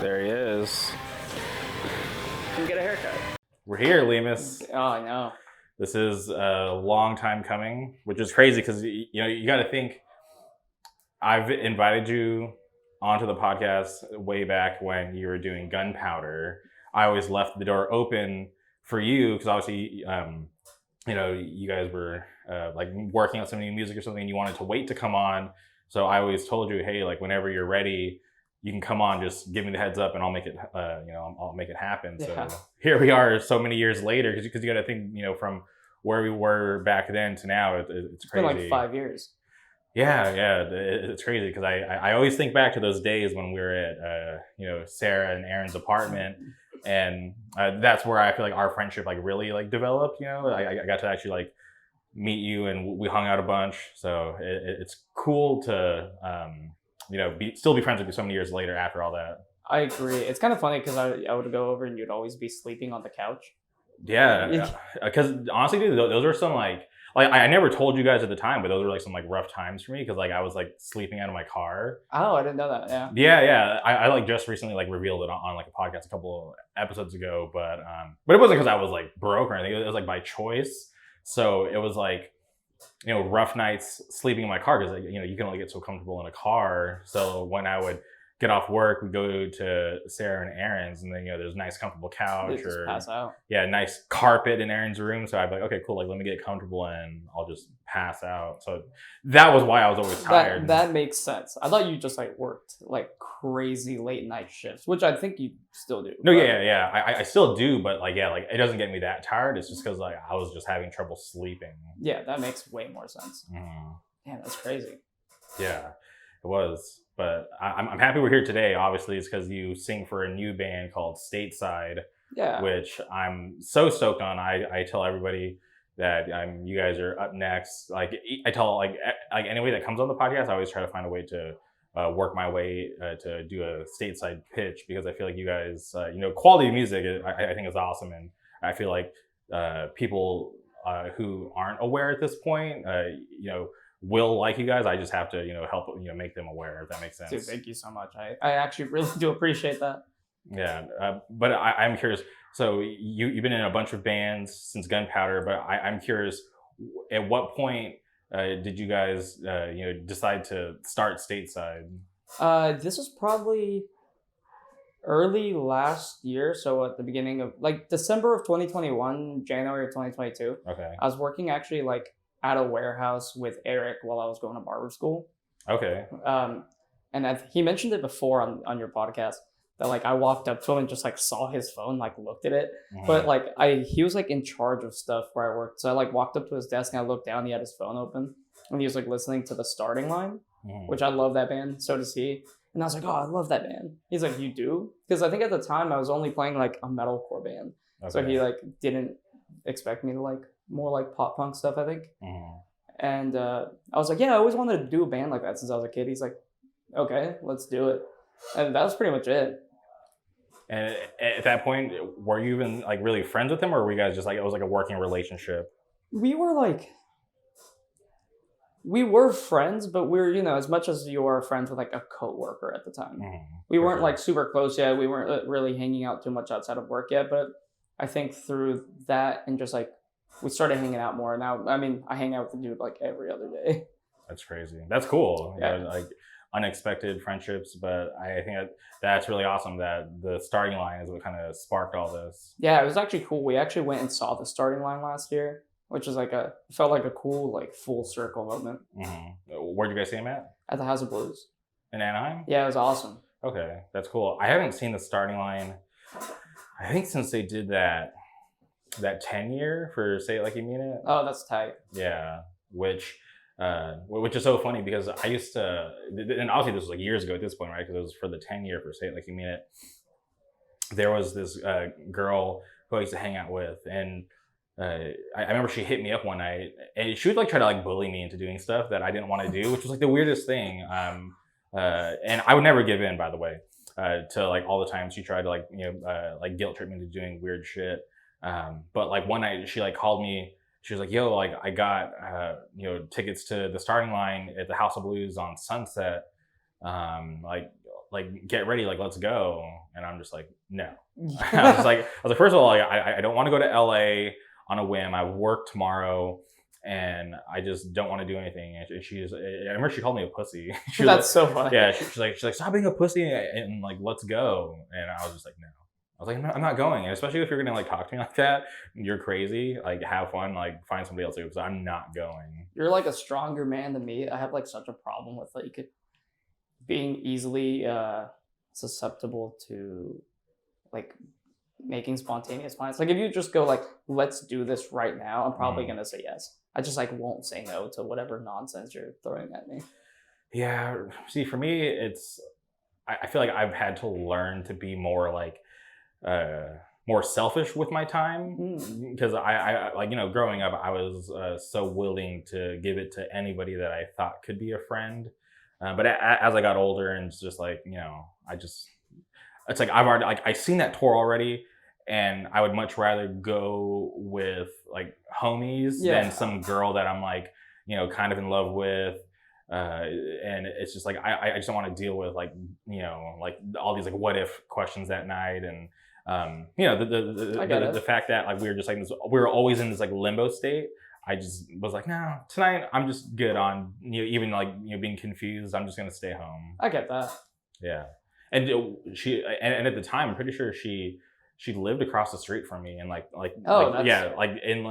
There he is. Can get a haircut. We're here, Lemus. Oh, I know. This is a long time coming, which is crazy because you got to think. I've invited you onto the podcast way back when you were doing Gunpowder. I always left the door open for you because obviously, you guys were like working on some new music or something, and you wanted to wait to come on. So I always told you, hey, like whenever you're ready, you can come on. Just give me the heads up, and I'll make it. I'll make it happen. Yeah. So here we are, so many years later, because you got to think, from where we were back then to now, it's crazy. It's been like 5 years. Yeah, it's crazy because I always think back to those days when we were at Sarah and Aaron's apartment, and that's where I feel like our friendship like really like developed. I got to actually like meet you, and we hung out a bunch. So it's cool to still be friends with you so many years later after all that. I agree. It's kind of funny because I would go over and you'd always be sleeping on the couch. Yeah, because honestly, dude, those are some like I never told you guys at the time, but those were like some like rough times for me because like I was like sleeping out of my car. Oh, I didn't know that. Yeah. Yeah. I like just recently like revealed it on like a podcast a couple episodes ago, but it wasn't because I was like broke or anything. It was like by choice. So it was like rough nights sleeping in my car because you can only get so comfortable in a car. So when I would get off work, we go to Sarah and Aaron's, and then there's a nice comfortable couch or pass out. Yeah, nice carpet in Aaron's room. So I'd be like, okay, cool, like let me get comfortable and I'll just pass out. So that was why I was always tired. That makes sense. I thought you just like worked like crazy late night shifts, which I think you still do. No, yeah. I still do, but like it doesn't get me that tired. It's just because like I was just having trouble sleeping. Yeah, that makes way more sense. Mm. Damn, that's crazy. Yeah, it was. But I'm happy we're here today. Obviously, it's because you sing for a new band called Stateside, which I'm so stoked on. I tell everybody that you guys are up next. Like I tell like anybody that comes on the podcast, I always try to find a way to work my way to do a Stateside pitch because I feel like you guys, quality music, I think is awesome, and I feel like people who aren't aware at this point, will like you guys. I just have to, help, make them aware, if that makes sense. Dude, thank you so much. I actually really do appreciate that. Yeah, but I'm curious. So you've been in a bunch of bands since Gunpowder, but I'm curious, at what point did you guys, decide to start Stateside? This was probably early last year. So at the beginning of like December of 2021, January of 2022. Okay. I was working actually like at a warehouse with Eric while I was going to barber school. Okay. And he mentioned it before on your podcast that like I walked up to him and just like saw his phone, like looked at it. Mm-hmm. But like he was like in charge of stuff where I worked. So I like walked up to his desk and I looked down, he had his phone open and he was like listening to The Starting Line, which I love that band. So does he. And I was like, oh, I love that band. He's like, you do? Because I think at the time I was only playing like a metalcore band. Okay. So he like didn't expect me to like more like pop punk stuff, I think. Mm-hmm. And I was like, yeah, I always wanted to do a band like that since I was a kid. He's like, okay, let's do it. And that was pretty much it. And at that point, were you even like really friends with him, or were you guys just like, it was like a working relationship? We were friends, but we were, as much as you are friends with like a coworker at the time. Mm-hmm. We weren't like super close yet. We weren't really hanging out too much outside of work yet. But I think through that and just like, we started hanging out more. Now, I mean, I hang out with the dude like every other day. That's crazy. That's cool. Yeah. Like unexpected friendships, but I think that's really awesome that The Starting Line is what kind of sparked all this. Yeah, it was actually cool. We actually went and saw The Starting Line last year, which is like felt like a cool like full circle moment. Mm-hmm. Where'd you guys see him at? At the House of Blues. In Anaheim? Yeah, it was awesome. Okay, that's cool. I haven't seen The Starting Line, I think since they did that 10-year for Say It Like You Mean It. Oh, that's tight. Yeah, which is so funny because I used to, and obviously this was like years ago at this point, right? Because it was for the 10-year for Say It Like You Mean It. There was this girl who I used to hang out with, and I remember she hit me up one night, and she would like try to like bully me into doing stuff that I didn't want to do, which was like the weirdest thing. And I would never give in, by the way, to like all the times she tried to like like guilt trip me into doing weird shit. But like one night she like called me, she was like, yo, like I got, tickets to The Starting Line at the House of Blues on Sunset. like get ready, like let's go. And I'm just like, no. I was like, first of all, I don't want to go to LA on a whim. I work tomorrow and I just don't want to do anything. And I remember she called me a pussy. That's like, so funny. Yeah, she's like, stop being a pussy and like, let's go. And I was just like, no. I was like, I'm not going. And especially if you're gonna like talk to me like that, you're crazy. Like, have fun. Like, find somebody else to do, because I'm not going. You're like a stronger man than me. I have like such a problem with like being easily susceptible to like making spontaneous plans. Like, if you just go like, let's do this right now, I'm probably gonna say yes. I just like won't say no to whatever nonsense you're throwing at me. Yeah. See, for me, it's I feel like I've had to learn to be more like more selfish with my time, because I like, you know, growing up, I was so willing to give it to anybody that I thought could be a friend. But as I got older, and it's just like, you know, it's like I've already, like, I've seen that tour already, and I would much rather go with like homies than some girl that I'm like, you know, kind of in love with. And it's just like, I just don't want to deal with like, you know, like all these like what if questions that night. And you know, the fact that like we were just like this, we were always in this like limbo state. I just was like, no, tonight I'm just good on, you know, even like, you know, being confused. I'm just gonna stay home. I get that. Yeah, and and at the time, I'm pretty sure she lived across the street from me, and like yeah, like in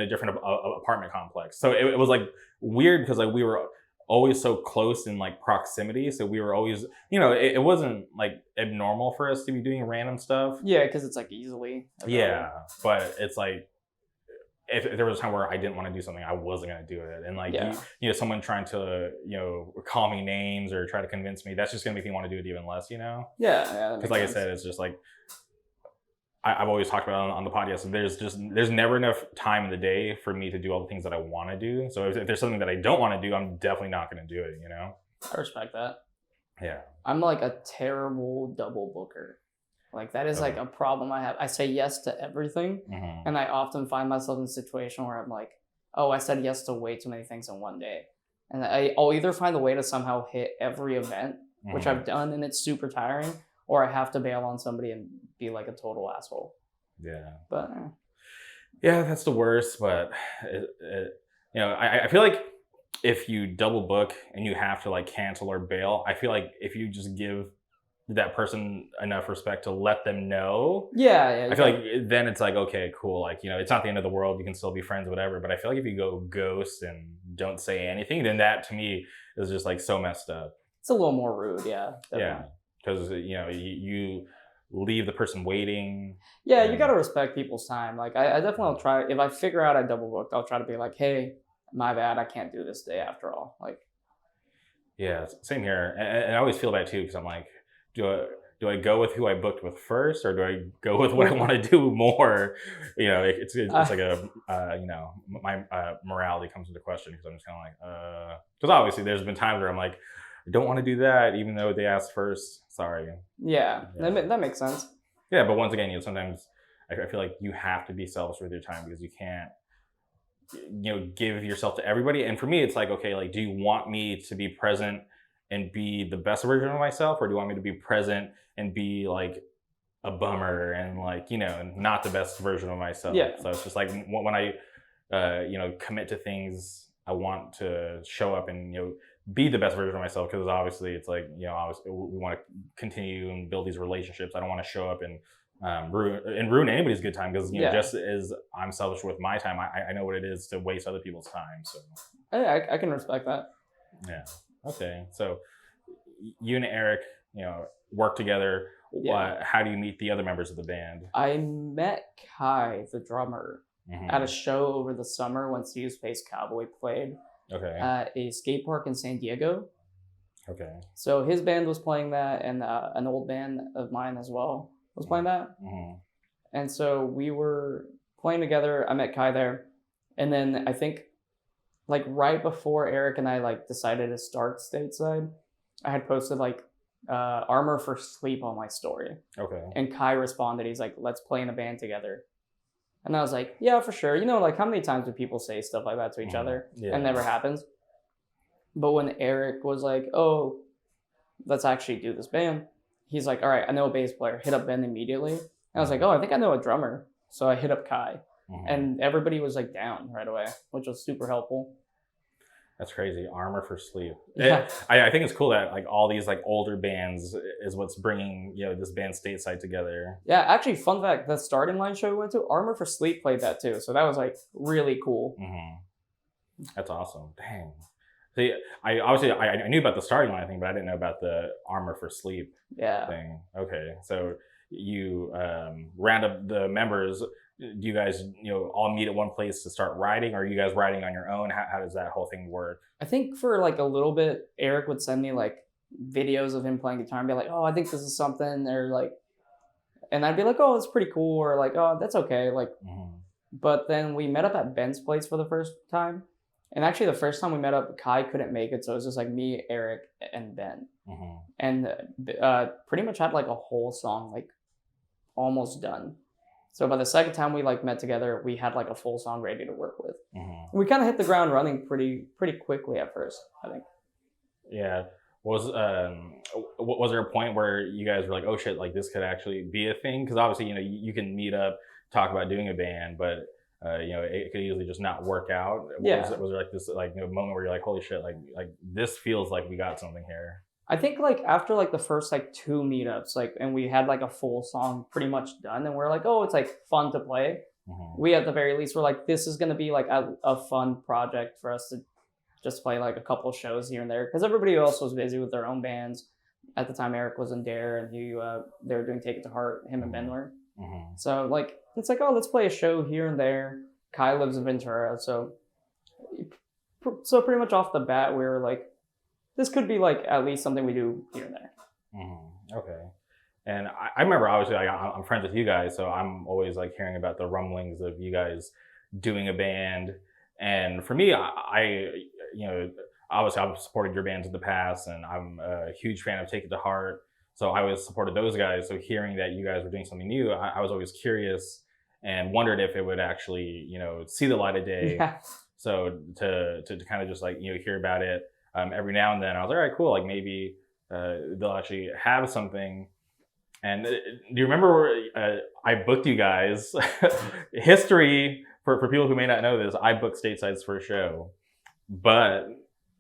a different apartment complex. So it was like weird, because like we were always so close in like proximity, so we were always, you know, it wasn't like abnormal for us to be doing random stuff. Yeah, because it's like easily available. Yeah, but it's like if there was a time where I didn't want to do something, I wasn't going to do it. And like, you know, someone trying to, you know, call me names or try to convince me, that's just going to make me want to do it even less, you know? Yeah. Because like I said, it's just like, I've always talked about on the podcast, there's never enough time in the day for me to do all the things that I want to do. So if there's something that I don't want to do, I'm definitely not going to do it, you know? I respect that. Yeah. I'm like a terrible double booker. Like, that is like a problem I have. I say yes to everything, and I often find myself in a situation where I'm like, oh, I said yes to way too many things in one day. And I'll either find a way to somehow hit every event, which I've done, and it's super tiring, or I have to bail on somebody and be like a total asshole. Yeah. But yeah, that's the worst. But you know, I feel like if you double book and you have to like cancel or bail, I feel like if you just give that person enough respect to let them know. Yeah. I feel like then it's like, okay, cool. Like, you know, it's not the end of the world. You can still be friends, whatever. But I feel like if you go ghost and don't say anything, then that to me is just like so messed up. It's a little more rude. Yeah. Definitely. Yeah. Because, you know, you leave the person waiting. Yeah. You got to respect people's time. Like, I definitely will try. If I figure out I double booked, I'll try to be like, hey, my bad. I can't do this day after all. Like, yeah, same here. And I always feel bad too, because I'm like, do I go with who I booked with first, or do I go with what I want to do more? You know, it's like a you know, my morality comes into question, because I'm just kind of like, because obviously there's been times where I'm like, I don't want to do that, even though they asked first. Sorry. Yeah. That makes sense. Yeah, but once again, you know, sometimes I feel like you have to be selfish with your time, because you can't, you know, give yourself to everybody. And for me, it's like, okay, like, do you want me to be present and be the best version of myself, or do you want me to be present and be like a bummer and like, you know, not the best version of myself? Yeah. So it's just like when I, you know, commit to things, I want to show up and, you know, be the best version of myself, because obviously it's like, you know, obviously we want to continue and build these relationships. I don't want to show up and ruin anybody's good time, because, you know, just as I'm selfish with my time, I know what it is to waste other people's time. So I can respect that. Yeah. Okay, so you and Eric, you know, work together. Yeah. How do you meet the other members of the band? I met Kai, the drummer, at a show over the summer when See You Space Cowboy played at a skate park in San Diego. Okay. So his band was playing that, and an old band of mine as well was playing that. And so we were playing together. I met Kai there. And then I think, like, right before Eric and I like decided to start Stateside, I had posted like Armor for Sleep on my story. Okay. And Kai responded, he's like, let's play in a band together. And I was like, yeah, for sure. You know, like, how many times do people say stuff like that to each other? Yeah. And it never happens. But when Eric was like, oh, let's actually do this band. He's like, all right, I know a bass player. Hit up Ben immediately. And I was like, oh, I think I know a drummer. So I hit up Kai. And everybody was like down right away, which was super helpful. That's crazy. Armor for Sleep. Yeah. I think it's cool that like all these like older bands is what's bringing, you know, this band Stateside together. Yeah, actually, fun fact, the starting line show we went to, Armor for Sleep played that too. So that was like really cool. That's awesome. Dang. See, I knew about the starting line thing, but I didn't know about the Armor for Sleep thing. Okay. So you round up the members. Do you guys, you know, all meet at one place to start writing, or are you guys writing on your own? How does that whole thing work? I think for like a little bit, Eric would send me like videos of him playing guitar and be like, oh, I think this is something, or like, and I'd be like, oh, it's pretty cool, or like, oh, that's okay. Like, but then we met up at Ben's place for the first time. And actually the first time we met up, Kai couldn't make it. So it was just like me, Eric, and Ben. And pretty much had like a whole song like almost done. So by the second time we like met together, we had like a full song ready to work with. We kind of hit the ground running pretty quickly at first, I think. Yeah. Was there a point where you guys were like, oh shit, like this could actually be a thing? Because obviously, you know, you can meet up, talk about doing a band, but you know, it could easily just not work out. Was there like this like, you know, moment where you're like, holy shit, like this feels like we got something here? I think like after like the first like 2 meetups, like, and we had like a full song pretty much done, and we're like, oh, it's like fun to play. We at the very least were like, this is gonna be like a fun project for us to just play like a couple shows here and there, because everybody else was busy with their own bands. At the time, Eric was in Dare, and they were doing Take It to Heart. Him and Ben were. So like it's like, oh, let's play a show here and there. Kai lives in Ventura, so pretty much off the bat we were like, this could be like at least something we do here and there. Okay. And I remember, obviously, like, I'm friends with you guys, so I'm always like hearing about the rumblings of you guys doing a band. And for me, I you know, obviously I've supported your bands in the past, and I'm a huge fan of Take It to Heart. So I always supported those guys. So hearing that you guys were doing something new, I was always curious and wondered if it would actually, you know, see the light of day. So to kind of just like, you know, hear about it every now and then, I was like, all right, cool. Like maybe they'll actually have something. And do you remember I booked you guys? History, for people who may not know this, I booked Stateside's first show. But,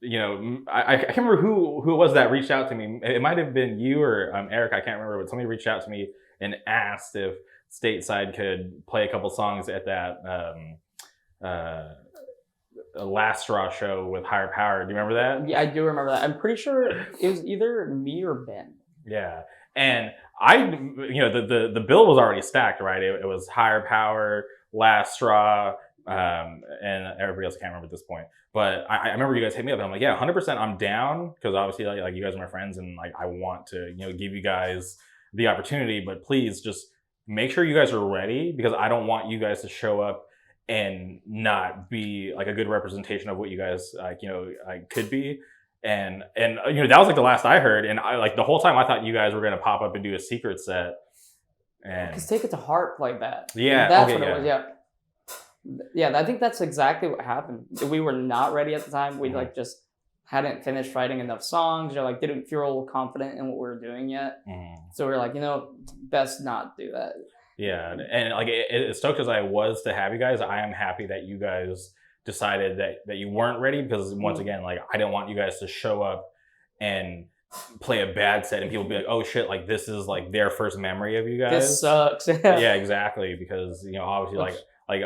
you know, I can't remember who it was that reached out to me. It might have been you or Eric, I can't remember, but somebody reached out to me and asked if Stateside could play a couple songs at that Last Straw show with Higher Power. Do you remember that? Yeah, I do remember that. I'm pretty sure it was either me or Ben. Yeah. And you know, the bill was already stacked, right? It was Higher Power, Last Straw, and everybody else I can't remember at this point. But I remember you guys hit me up, and I'm like, yeah, 100% I'm down, because obviously like you guys are my friends, and like I want to, you know, give you guys the opportunity, but please just make sure you guys are ready, because I don't want you guys to show up and not be like a good representation of what you guys like, you know, like could be. And you know, that was like the last I heard, and I like the whole time I thought you guys were gonna pop up and do a secret set. And because Take It to Heart like that. Yeah, that's what it was. Yeah, yeah. I think that's exactly what happened. We were not ready at the time. We like just hadn't finished writing enough songs, or like didn't feel confident in what we were doing yet. So we were like, you know, best not do that. Yeah, and like as stoked as I was to have you guys, I am happy that you guys decided that you weren't ready, because once again, like I didn't want you guys to show up and play a bad set and people be like, oh shit, like this is like their first memory of you guys. This sucks. Yeah, exactly, because you know, obviously like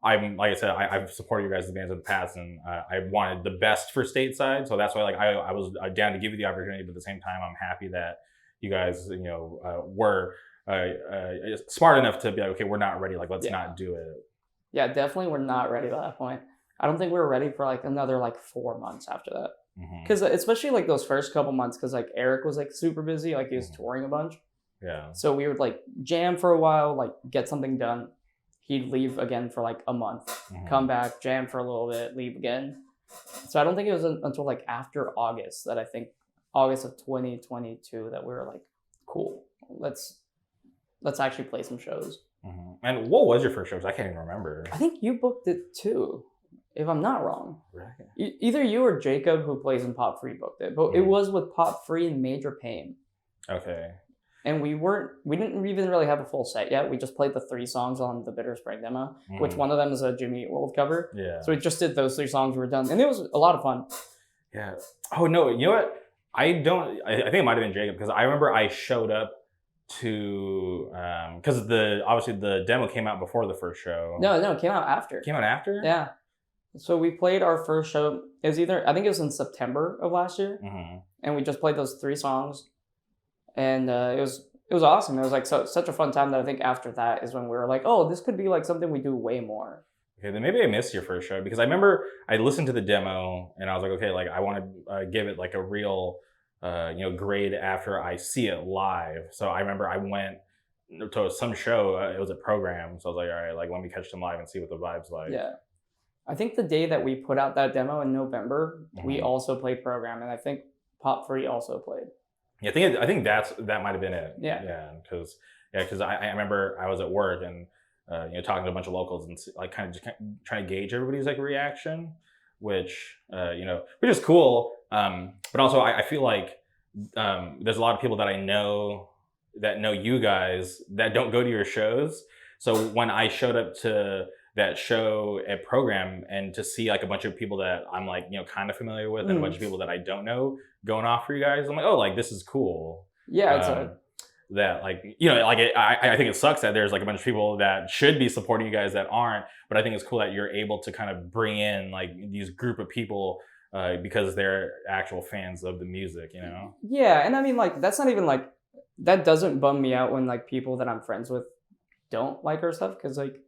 I'm like I said, I've supported you guys' bands in the past, and I wanted the best for Stateside, so that's why like I was down to give you the opportunity, but at the same time I'm happy that you guys, you know, were smart enough to be like, okay, we're not ready, like let's not do it. Yeah, definitely we're not ready by that point. I don't think we were ready for like another like 4 months after that. Because especially like those first couple months, because like Eric was like super busy, like he was touring a bunch. Yeah. So we would like jam for a while, like get something done. He'd leave again for like a month, come back, jam for a little bit, leave again. So I don't think it was until like after August that I think August of 2022 that we were like, cool, let's actually play some shows. And what was your first shows? I can't even remember. I think you booked it too. if I'm not wrong. Right. Either you or Jacob, who plays in Pop Free, booked it, but it was with Pop Free and Major Pain. Okay. And we didn't even really have a full set yet. We just played the 3 songs on the Bitter Spring demo, which one of them is a Jimmy Eat World cover. Yeah. So we just did those 3 songs. We were done, and it was a lot of fun. Yeah. Oh no, you know what? I think it might have been Jacob, because I remember I showed up to because obviously the demo came out before the first show. No, it came out after. Came out after? Yeah. So we played our first show. I think it was in September of last year, and we just played those 3 songs, and it was awesome. It was like such a fun time that I think after that is when we were like, oh, this could be like something we do way more. Okay, then maybe I missed your first show, because I remember I listened to the demo and I was like, okay, like I want to give it like a real grade after I see it live. So I remember I went to some show. It was a program, so I was like, all right, like let me catch them live and see what the vibe's like. Yeah. I think the day that we put out that demo in November, we also played program, and I think Pop Free also played. Yeah, I think that might have been it. Yeah, because I remember I was at work and talking to a bunch of locals and like kind of just trying to gauge everybody's like reaction, which is cool. But also I feel like there's a lot of people that I know that know you guys that don't go to your shows. So when I showed up to that show at program and to see like a bunch of people that I'm like, kind of familiar with and a bunch of people that I don't know going off for you guys, I'm like, oh, like this is cool. Yeah. That like, I think it sucks that there's like a bunch of people that should be supporting you guys that aren't, but I think it's cool that you're able to kind of bring in like these group of people because they're actual fans of the music, Yeah, and I mean like that's not even like, that doesn't bum me out when like people that I'm friends with don't like our stuff, because like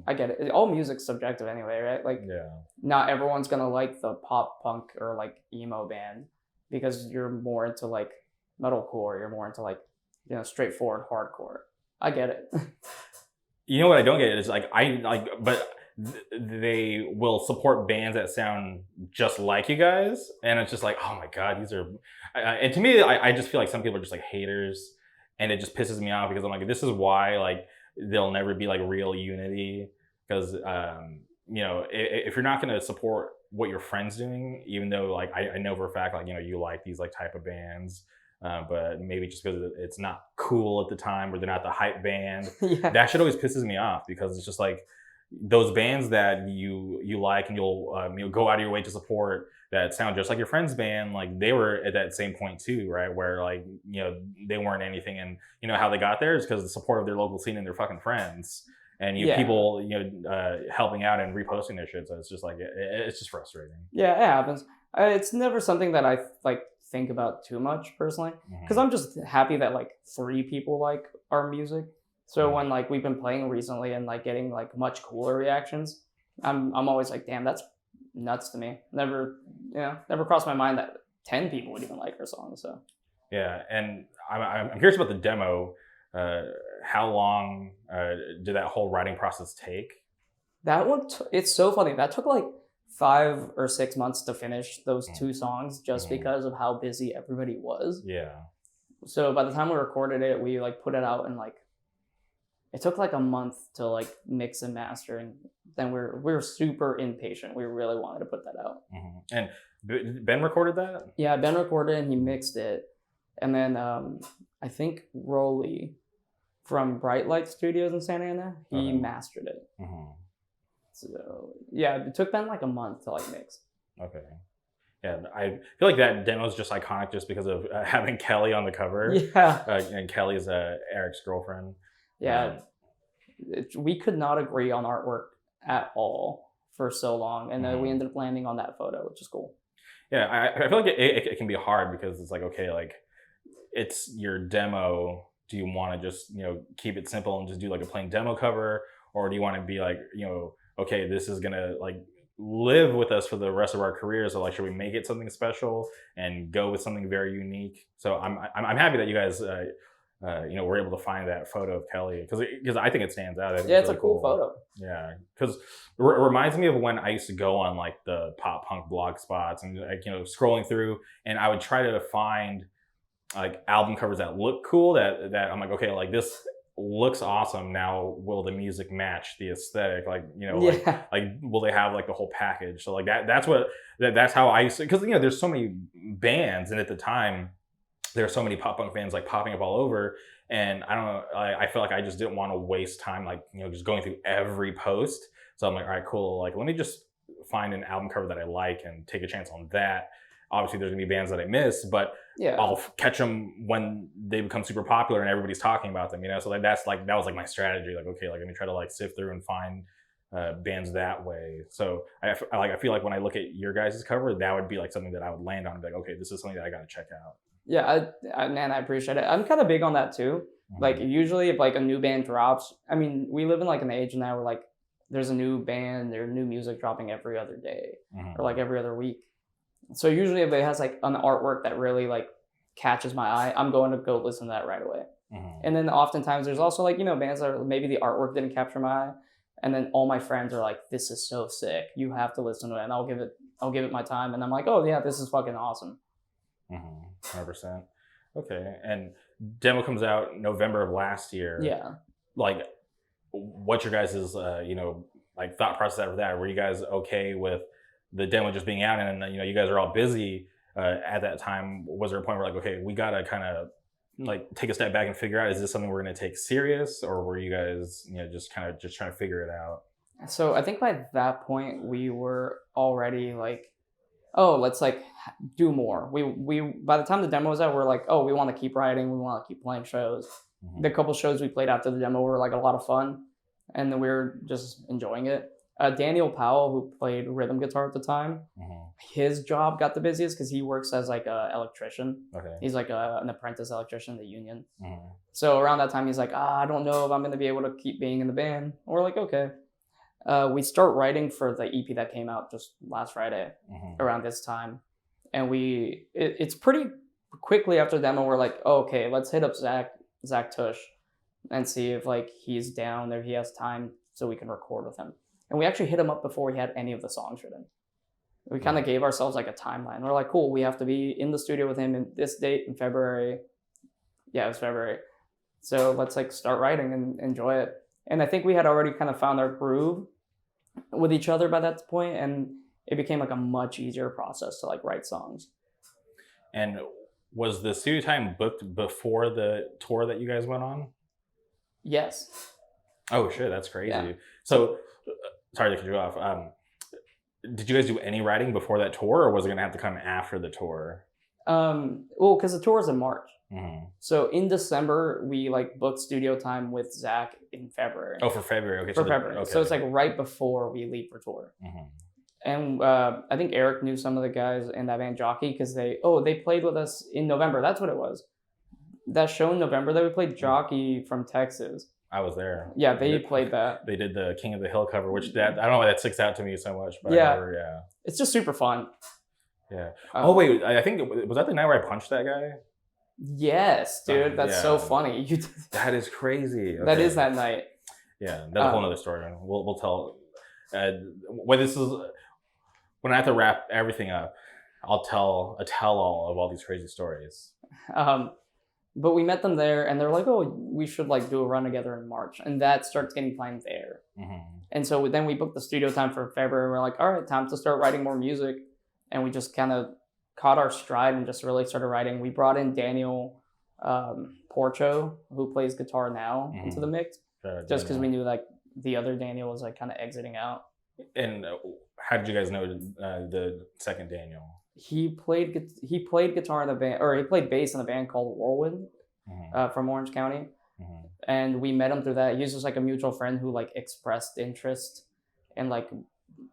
I get it. All music's subjective anyway, right? Like, not everyone's gonna like the pop punk or like emo band because you're more into like metalcore. You're more into like straightforward hardcore. I get it. You know what I don't get is like but they will support bands that sound just like you guys, and it's just like, oh my god, these are. And to me, I just feel like some people are just like haters, and it just pisses me off because I'm like, this is why like. There'll never be like real unity, because if you're not going to support what your friend's doing, even though like I know for a fact like you like these like type of bands, but maybe just because it's not cool at the time or they're not the hype band, that shit always pisses me off, because it's just like those bands that you like and you'll go out of your way to support that sound just like your friend's band, like they were at that same point too, right? Where like, they weren't anything, and how they got there is because of the support of their local scene and their fucking friends, and people, helping out and reposting their shit. So it's just like, it's just frustrating. Yeah, it happens. It's never something that I like think about too much personally, because I'm just happy that like 3 people like our music. So when like we've been playing recently and like getting like much cooler reactions, I'm always like, damn, that's nuts to me. Never crossed my mind that 10 people would even like our song. So yeah, and I'm curious about the demo. How long did that whole writing process take? That one, it's so funny. That took like 5 or 6 months to finish those 2 songs, just because of how busy everybody was. Yeah. So by the time we recorded it, we like put it out in like, it took like a month to like mix and master, and then we were super impatient. We really wanted to put that out. And Ben recorded that? Yeah, Ben recorded and he mixed it. And then I think Rolly from Bright Light Studios in Santa Ana, he mastered it. So yeah, it took Ben like a month to like mix. Okay. Yeah, I feel like that demo is just iconic just because of having Kelly on the cover. Yeah. And Kelly's Eric's girlfriend. Yeah, we could not agree on artwork at all for so long, and then we ended up landing on that photo, which is cool. Yeah, I feel like it can be hard, because it's like, okay, like it's your demo. Do you want to just keep it simple and just do like a plain demo cover, or do you want to be like okay, this is gonna like live with us for the rest of our careers, so like should we make it something special and go with something very unique? So I'm happy that you guys we're able to find that photo of Kelly, because I think it stands out. It's really a cool photo. Yeah, because it reminds me of when I used to go on like the pop punk blog spots and like scrolling through, and I would try to find like album covers that look cool, that I'm like, okay, like this looks awesome. Now, will the music match the aesthetic? Like, Yeah. like will they have like the whole package? So like that's how I used to, because there's so many bands, and at the time there are so many pop punk fans like popping up all over, and I don't know, I feel like I just didn't want to waste time like just going through every post. So I'm like, all right, cool. Like, let me just find an album cover that I like and take a chance on that. Obviously, there's gonna be bands that I miss, but Yeah. I'll catch them when they become super popular and everybody's talking about them. So like that was like my strategy. Like, okay, like let me try to like sift through and find bands that way. So I feel like when I look at your guys' cover, that would be like something that I would land on and be like, okay, this is something that I got to check out. Yeah, man, I appreciate it. I'm kind of big on that too. Mm-hmm. Like usually, if like a new band drops, I mean, we live in like an age now where like there's a new band, there's new music dropping every other day or like every other week. So usually, if it has like an artwork that really like catches my eye, I'm going to go listen to that right away. And then oftentimes there's also like bands that maybe the artwork didn't capture my eye, and then all my friends are like, "This is so sick, you have to listen to it," and I'll give it my time, and I'm like, "Oh yeah, this is fucking awesome." 100%. Okay, and demo comes out November of last year. Yeah. Like, what's your guys' like thought process after that? Were you guys okay with the demo just being out, and you guys are all busy at that time? Was there a point where like, okay, we gotta kind of like take a step back and figure out, is this something we're gonna take serious, or were you guys just trying to figure it out? So I think by that point we were already like, oh, let's like do more. We by the time the demo was out, we're like, oh, we want to keep writing, we want to keep playing shows. The couple shows we played after the demo were like a lot of fun, and then we were just enjoying it. Daniel Powell, who played rhythm guitar at the time, his job got the busiest because he works as like an electrician. Okay. He's like an apprentice electrician in the union. So around that time, he's like, I don't know if I'm going to be able to keep being in the band. And we're like, okay. We start writing for the EP that came out just last Friday around this time. And it's pretty quickly after the demo, we're like, oh, okay, let's hit up Zach Tush and see if like he's down or he has time so we can record with him. And we actually hit him up before he had any of the songs written. We kind of gave ourselves like a timeline. We're like, cool, we have to be in the studio with him in this date in February. Yeah, it was February. So let's like start writing and enjoy it. And I think we had already kind of found our groove with each other by that point, and it became like a much easier process to like write songs. And was the studio time booked before the tour that you guys went on? Yes. Oh shit, that's crazy. Yeah. So sorry to cut you off. Did you guys do any writing before that tour, or was it gonna have to come after the tour? Well, because the tour is in March. So in December, we like booked studio time with Zach in February. Oh, for February. Okay. For February. Okay. So it's like right before we leave for tour. And I think Eric knew some of the guys in that band Jockey because they played with us in November. That's what it was. That show in November that we played, Jockey from Texas. I was there. Yeah, they played that. They did the King of the Hill cover, which I don't know why that sticks out to me so much. But yeah. It's just super fun. Yeah. Oh wait, I think was that the night where I punched that guy? Yes, dude. That's so funny. That is crazy. Okay. That is that night. Yeah, that's a whole other story. We'll tell. When I have to wrap everything up, I'll tell a tell-all of all these crazy stories. But we met them there, and they're like, "Oh, we should like do a run together in March," and that starts getting planned there. And so then we booked the studio time for February. We're like, "All right, time to start writing more music," and we just kind of caught our stride and just really started writing. We brought in Daniel Porcho, who plays guitar now, into the mix, just because we knew like the other Daniel was like kind of exiting out. And how did you guys know the second Daniel? He played guitar in the band, or he played bass in a band called Whirlwind from Orange County. And we met him through that. He was just like a mutual friend who like expressed interest in like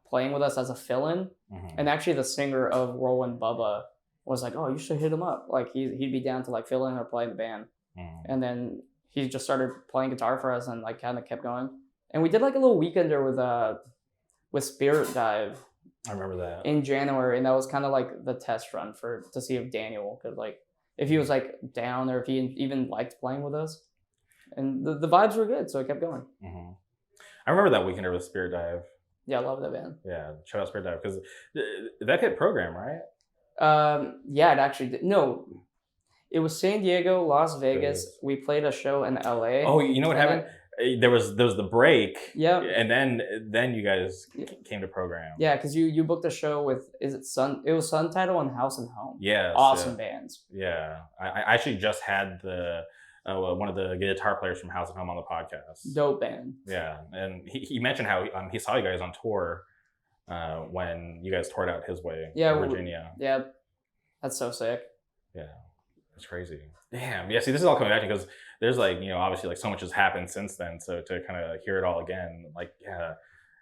playing with us as a fill-in. And actually the singer of Whirlwind, Bubba, was like, oh, you should hit him up. Like he'd be down to like fill in or play in the band. And then he just started playing guitar for us and like kind of kept going. And we did like a little weekender with Spirit Dive. I remember that. In January, and that was kind of like the test run to see if Daniel could like, if he was like down or if he even liked playing with us. And the vibes were good, so it kept going. I remember that weekender with Spirit Dive. Yeah, I love that band. Yeah, shout out Spirit Dive, because that hit Program, right? Yeah, it actually did. No, It was San Diego, Las Vegas. We played a show in LA. Oh, you know what happened? There was the break. Yeah. And then you guys came to program. Yeah, because you booked a show with it was Sun Title and House and Home. Yes. Awesome bands. Yeah. I actually just had one of the guitar players from House and Home on the podcast. Dope band. Yeah. And he mentioned how he saw you guys on tour when you guys toured out his way in Virginia. Yeah. That's so sick. Yeah. It's crazy. Damn. Yeah. See, this is all coming back because there's obviously so much has happened since then. So to kind of hear it all again,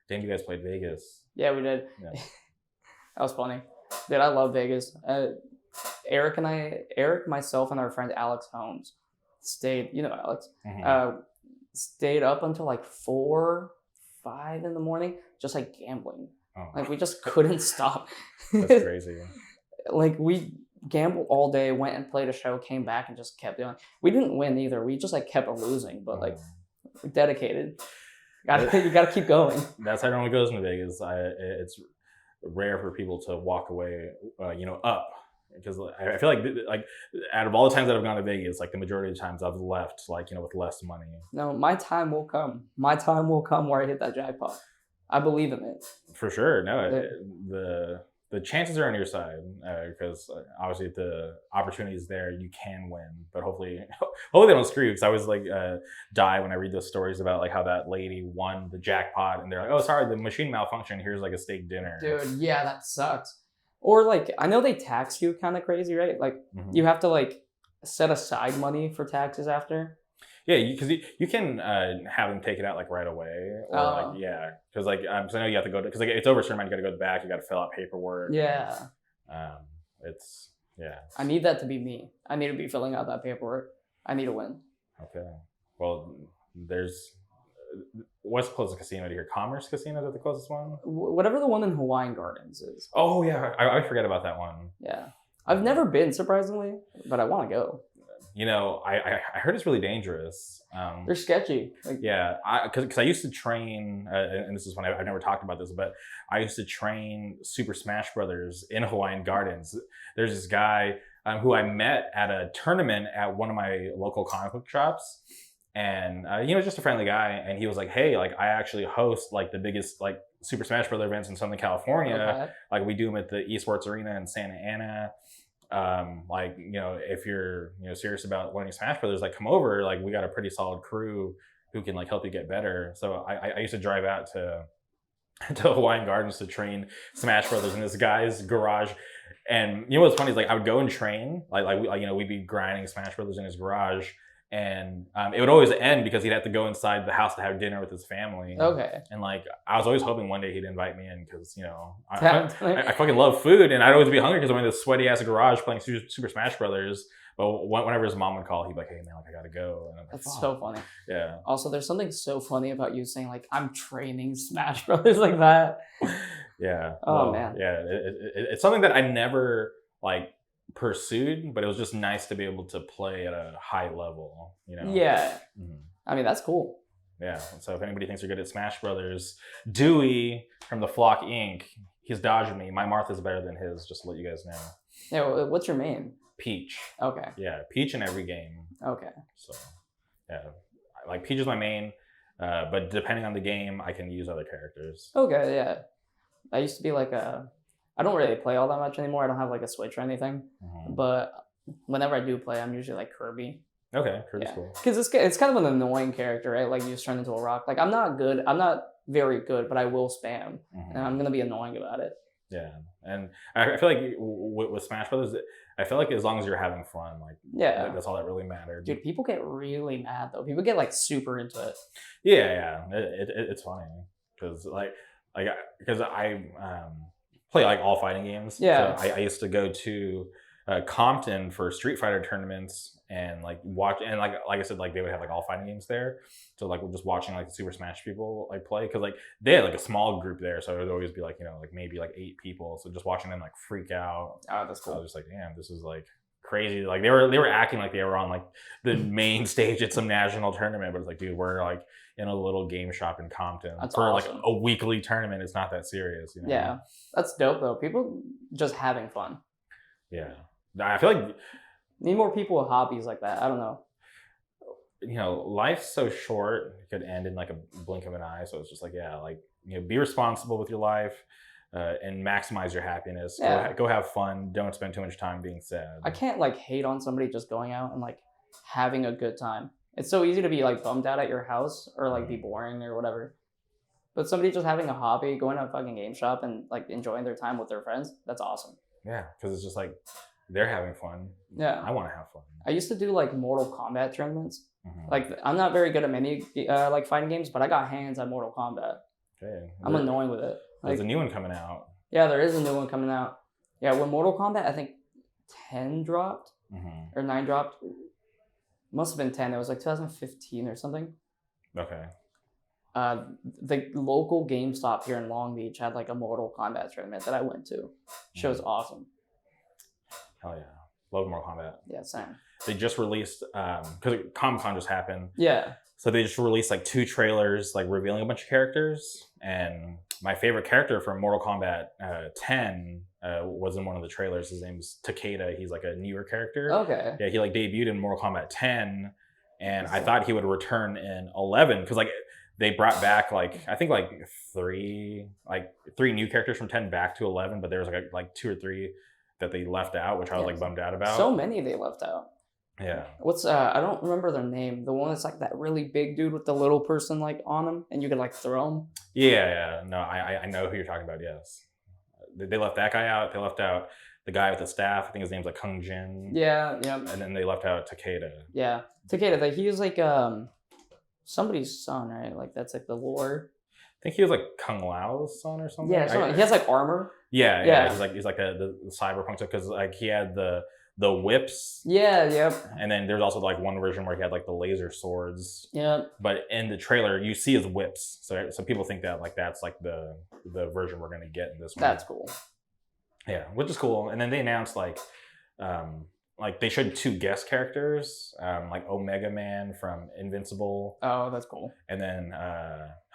damn, you guys played Vegas. Yeah, we did. Yeah. That was funny. Dude, I love Vegas. Eric, myself, and our friend Alex Holmes stayed. You know Alex. Mm-hmm. Stayed up until 4, 5 in the morning, just gambling. Oh. We just couldn't stop. That's crazy. We gambled all day, went and played a show, came back and just kept doing. We didn't win either. We just kept losing, but we're dedicated. You gotta keep going. That's how it normally goes in Vegas. It's rare for people to walk away, up, because I feel like out of all the times that I've gone to Vegas, the majority of the times I've left with less money. No, my time will come. My time will come where I hit that jackpot. I believe in it. For sure. No, the chances are on your side because obviously if the opportunity is there, you can win. But hopefully they don't screw you, because I always die when I read those stories about how that lady won the jackpot and they're like, oh, sorry, the machine malfunctioned. Here's a steak dinner. Dude, yeah, that sucks. Or I know they tax you kind of crazy, right? Mm-hmm. You have to set aside money for taxes after. Yeah, because you can have them take it out right away, or because I know you have to go to, because it's over a certain amount, you got to go back, you got to fill out paperwork. Yeah. It's I need that to be me. I need to be filling out that paperwork. I need to win. Okay. Well, what's the closest casino to here? Commerce Casino, is that the closest one? Whatever the one in Hawaiian Gardens is. Oh yeah, I forget about that one. Yeah, I've never been, surprisingly, but I want to go. I heard it's really dangerous. They're sketchy. Because I used to train, and this is funny, I've never talked about this, but I used to train Super Smash Brothers in Hawaiian Gardens. There's this guy who I met at a tournament at one of my local comic book shops, and just a friendly guy, and he was like, hey, I actually host the biggest Super Smash Brothers events in Southern California. Okay. We do them at the Esports Arena in Santa Ana. If you're serious about learning Smash Brothers, come over. We got a pretty solid crew who can help you get better. So I used to drive out to Hawaiian Gardens to train Smash Brothers in this guy's garage. And what's funny is I would go and train, we'd be grinding Smash Brothers in his garage. And it would always end because he'd have to go inside the house to have dinner with his family. Okay. And I was always hoping one day he'd invite me in, because I fucking love food, and I'd always be hungry because I'm in this sweaty ass garage playing Super Smash Brothers. But whenever his mom would call, he'd be like, "Hey man, I gotta go." And that's so funny. Yeah. Also, there's something so funny about you saying I'm training Smash Brothers like that. Yeah. Oh man. Yeah. It's something that I never pursued, but it was just nice to be able to play at a high level, Yeah. Mm-hmm. I mean, that's cool. Yeah. So if anybody thinks they're good at Smash Brothers, Dewey from the Flock Inc., he's dodging me. My Martha's better than his, just to let you guys know. Yeah. What's your main? Peach. Okay. Yeah, Peach in every game. Okay. So yeah, Peach is my main, but depending on the game, I can use other characters. Okay. Yeah. I used to be I don't really play all that much anymore. I don't have a Switch or anything. Mm-hmm. But whenever I do play, I'm usually Kirby. Okay, Kirby's cool. Because it's kind of an annoying character, right? You just turn into a rock. I'm not good. I'm not very good, but I will spam. Mm-hmm. And I'm going to be annoying about it. Yeah. And I feel with Smash Brothers, I feel as long as you're having fun, that's all that really mattered. Dude, people get really mad, though. People get super into it. Yeah. It's funny. Because because I play all fighting games. Yeah. So I used to go to Compton for Street Fighter tournaments and watch, and like I said, they would have all fighting games there. So we're just watching the Super Smash people play, because they had a small group there, so it would always be maybe 8 people. So just watching them freak out. Oh, that's cool. I was just damn, this is crazy. They were acting like they were on the main stage at some national tournament, but it's dude, we're in a little game shop in Compton. That's for awesome. A weekly tournament. It's not that serious, Yeah, that's dope though. People just having fun. Yeah, I feel Need more people with hobbies like that. I don't know. Life's so short; it could end in like a blink of an eye. So it's just like, yeah, like be responsible with your life. And maximize your happiness. Yeah. Go have fun. Don't spend too much time being sad. I can't like hate on somebody just going out and like having a good time. It's so easy to be like bummed out at your house or like be boring or whatever. But somebody just having a hobby, going to a fucking game shop and like enjoying their time with their friends, that's awesome. Yeah, because it's just like they're having fun. Yeah. I want to have fun. I used to do like Mortal Kombat tournaments. Like I'm not very good at many like fighting games, but I got hands at Mortal Kombat. Okay. I'm annoying with it. There's a new one coming out. Yeah, there is a new one coming out. Yeah, when Mortal Kombat, I think 10 dropped or 9 dropped. Must have been 10. It was like 2015 or something. Okay. The local GameStop here in Long Beach had like a Mortal Kombat tournament that I went to. Shit was awesome. Hell yeah. Love Mortal Kombat. Yeah, same. They just released, because Comic-Con just happened. Yeah. So they just released like 2 trailers, like revealing a bunch of characters. And my favorite character from Mortal Kombat 10 was in one of the trailers. His name's Takeda. He's like a newer character. Okay. Yeah, he like debuted in Mortal Kombat 10, and I thought he would return in 11 because like they brought back like I think like three new characters from 10 back to 11, but there was like 2 or 3 that they left out, which I was like bummed out about. So many they left out. Yeah. What's I don't remember their name. The one that's like that really big dude with the little person like on him, and you could like throw him. Yeah. No, I know who you're talking about. Yes, they left that guy out. They left out the guy with the staff. I think his name's like Kung Jin. Yeah. And then they left out Takeda. Yeah, Takeda. Like he was like somebody's son, right? Like that's like the lore. I think he was like Kung Lao's son or something. Yeah, he has like armor. Yeah. He's like the cyberpunk stuff because like he had the whips. Yeah, yep. And then there's also like one version where he had like the laser swords. Yeah. But in the trailer, you see his whips. So people think that like that's like the version we're gonna get in this one. That's cool. Yeah, which is cool. And then they announced like they showed 2 guest characters, like Omega Man from Invincible. Oh, that's cool. And then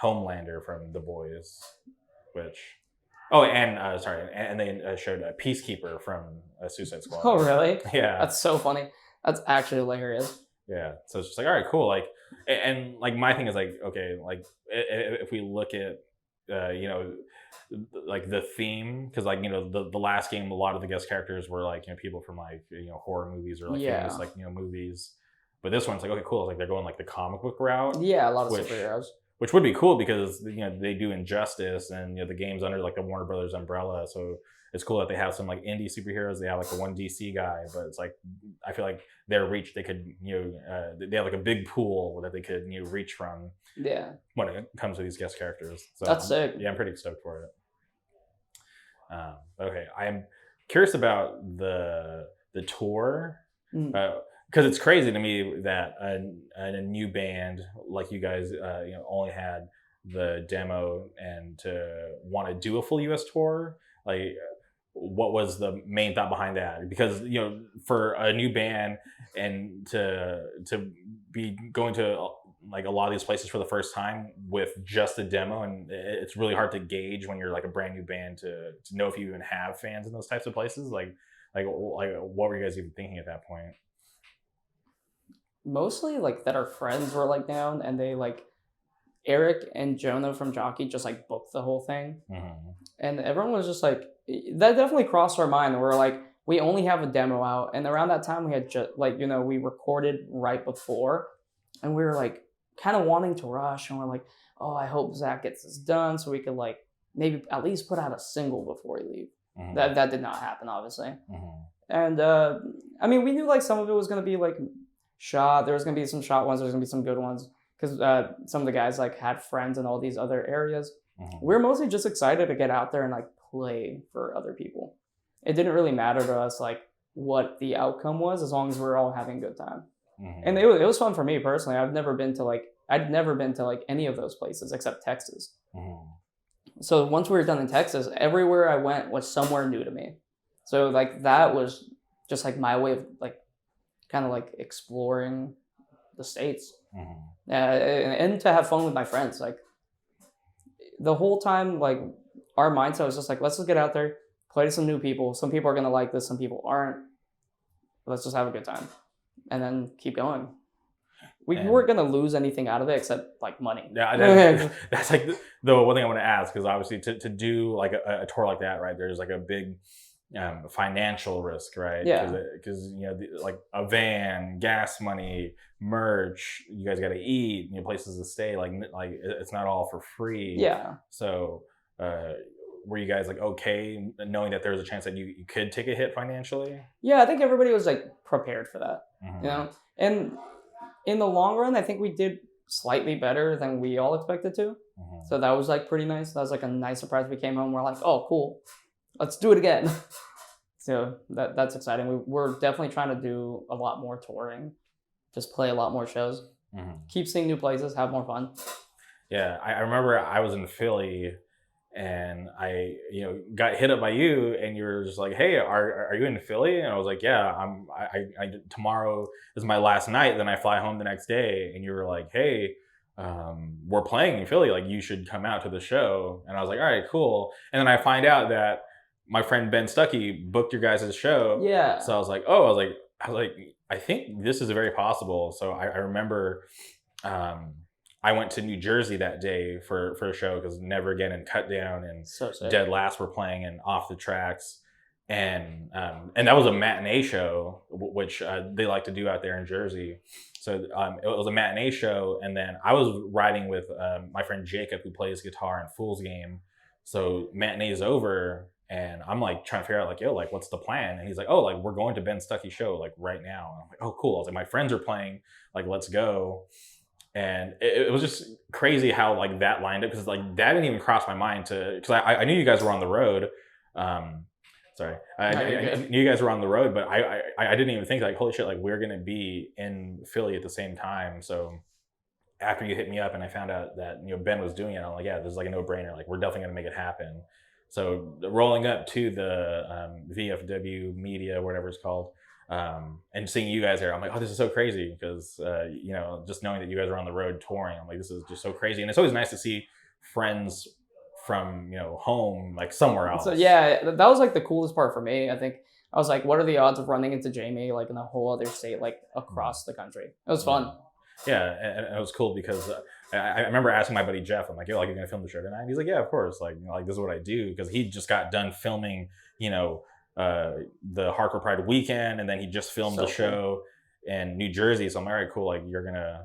Homelander from The Boys, which. Oh, and sorry, and they showed a Peacekeeper from Suicide Squad. Oh, really? Yeah. That's so funny. That's actually hilarious. Yeah. So it's just like, all right, cool. Like, and like my thing is like, okay, like if we look at, like the theme, because like the last game, a lot of the guest characters were like people from like horror movies or like famous like movies, but this one's like okay, cool. It's like they're going like the comic book route. Yeah, a lot of superheroes. Which would be cool because they do Injustice and the game's under like the Warner Brothers umbrella, so it's cool that they have some like indie superheroes. They have like the one DC guy, but it's like I feel like their reach they could they have like a big pool that they could reach from. Yeah. When it comes to these guest characters, so that's sick. Yeah, I'm pretty stoked for it. Okay, I am curious about the tour. Because it's crazy to me that a new band like you guys, only had the demo and to want to do a full U.S. tour. Like, what was the main thought behind that? Because for a new band and to be going to like a lot of these places for the first time with just a demo, and it's really hard to gauge when you're like a brand new band to know if you even have fans in those types of places. Like what were you guys even thinking at that point? Mostly like that our friends were like down and they like Eric and Jonah from Jockey just like booked the whole thing. And everyone was just like that definitely crossed our mind. We're like we only have a demo out, and around that time we had just like we recorded right before, and we were like kind of wanting to rush, and we're like, oh, I hope Zach gets this done so we could like maybe at least put out a single before we leave. That did not happen, obviously. And I mean we knew like some of it was gonna be like shot. There was gonna be some shot ones. There's gonna be some good ones because some of the guys like had friends in all these other areas. We're mostly just excited to get out there and like play for other people. It didn't really matter to us like what the outcome was as long as we're all having a good time. And it was fun for me personally. I'd never been to like any of those places except Texas. So once we were done in Texas, everywhere I went was somewhere new to me. So like that was just like my way of like kind of like exploring the States. And to have fun with my friends. Like the whole time, like our mindset was just like, let's just get out there, play to some new people. Some people are going to like this, some people aren't. let's just have a good time, and then keep going. We weren't gonna lose anything out of it except like money. Yeah, that's like the one thing I want to ask, because obviously to do like a tour like that, right? There's like a big financial risk, right? Yeah. Because like a van, gas money, merch, you guys got to eat, places to stay. Like it's not all for free. Yeah. So were you guys like okay knowing that there was a chance that you could take a hit financially? Yeah, I think everybody was like prepared for that. And in the long run, I think we did slightly better than we all expected to. So that was like pretty nice. That was like a nice surprise. We came home, we're like, oh, cool, let's do it again. So that's exciting. We're definitely trying to do a lot more touring, just play a lot more shows, keep seeing new places, have more fun. Yeah, I remember I was in Philly and I got hit up by you and you were just like, hey, are you in Philly? And I was like, yeah, I tomorrow is my last night, then I fly home the next day. And you were like, hey, we're playing in Philly, like you should come out to the show. And I was like, all right, cool. And then I find out that my friend Ben Stuckey booked your guys' show. Yeah. So I was like, I think this is very possible. So I remember I went to New Jersey that day for a show because Never Again and Cut Down and Dead Last were playing and Off the Tracks. And that was a matinee show, which they like to do out there in Jersey. So it was a matinee show. And then I was riding with my friend Jacob, who plays guitar in Fool's Game. So matinee is over. And I'm like trying to figure out like, yo, like what's the plan? And he's like, oh, like we're going to Ben Stuckey's show like right now. And I'm like, oh, cool. I was like, my friends are playing, like let's go. And it was just crazy how like that lined up, because like that didn't even cross my mind because I knew you guys were on the road. Sorry, I knew you guys were on the road, but I didn't even think like, holy shit, like we're gonna be in Philly at the same time. So after you hit me up and I found out that Ben was doing it, I'm like, yeah, this is like a no-brainer. Like we're definitely gonna make it happen. So rolling up to the VFW media, whatever it's called, and seeing you guys there, I'm like, oh, this is so crazy, because just knowing that you guys are on the road touring, I'm like, this is just so crazy. And it's always nice to see friends from home, like somewhere else. So yeah, that was like the coolest part for me. I think I was like, what are the odds of running into Jamie like in a whole other state, like across the country? It was fun. Yeah, and it was cool because I remember asking my buddy Jeff, I'm like, yo, like, you're gonna film the show tonight? And he's like, yeah, of course. Like, like this is what I do, because he just got done filming, the Hardcore Pride weekend, and then he just filmed the show in New Jersey. So I'm like, all right, cool. Like you're gonna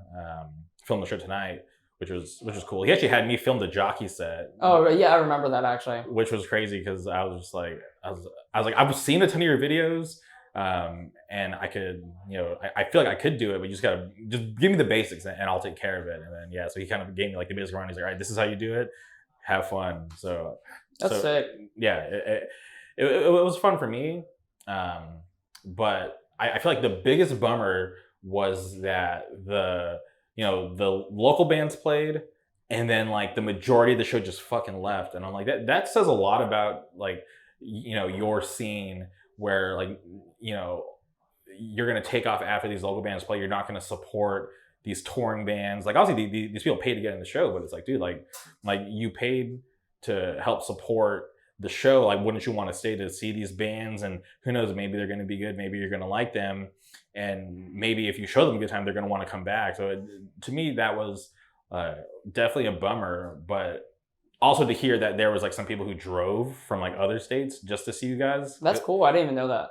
film the show tonight, which was cool. He actually had me film the jockey set. Oh yeah, I remember that actually. Which was crazy because I was just like, I was like, I've seen a ton of your videos. And I could, I feel like I could do it, but you just give me the basics and I'll take care of it. And then, yeah, so he kind of gave me like the basic run. He's like, all right, this is how you do it. Have fun. So that's sick. Yeah, it was fun for me. But I feel like the biggest bummer was that the local bands played, and then like the majority of the show just fucking left. And I'm like, that says a lot about like, your scene, where like, you're going to take off after these local bands play. You're not going to support these touring bands. Like obviously these people paid to get in the show, but it's like, dude, like you paid to help support the show. Like, wouldn't you want to stay to see these bands? And who knows, maybe they're going to be good. Maybe you're going to like them. And maybe if you show them a good time, they're going to want to come back. So to me, that was definitely a bummer, but also to hear that there was like some people who drove from like other states just to see you guys. That's cool. I didn't even know that.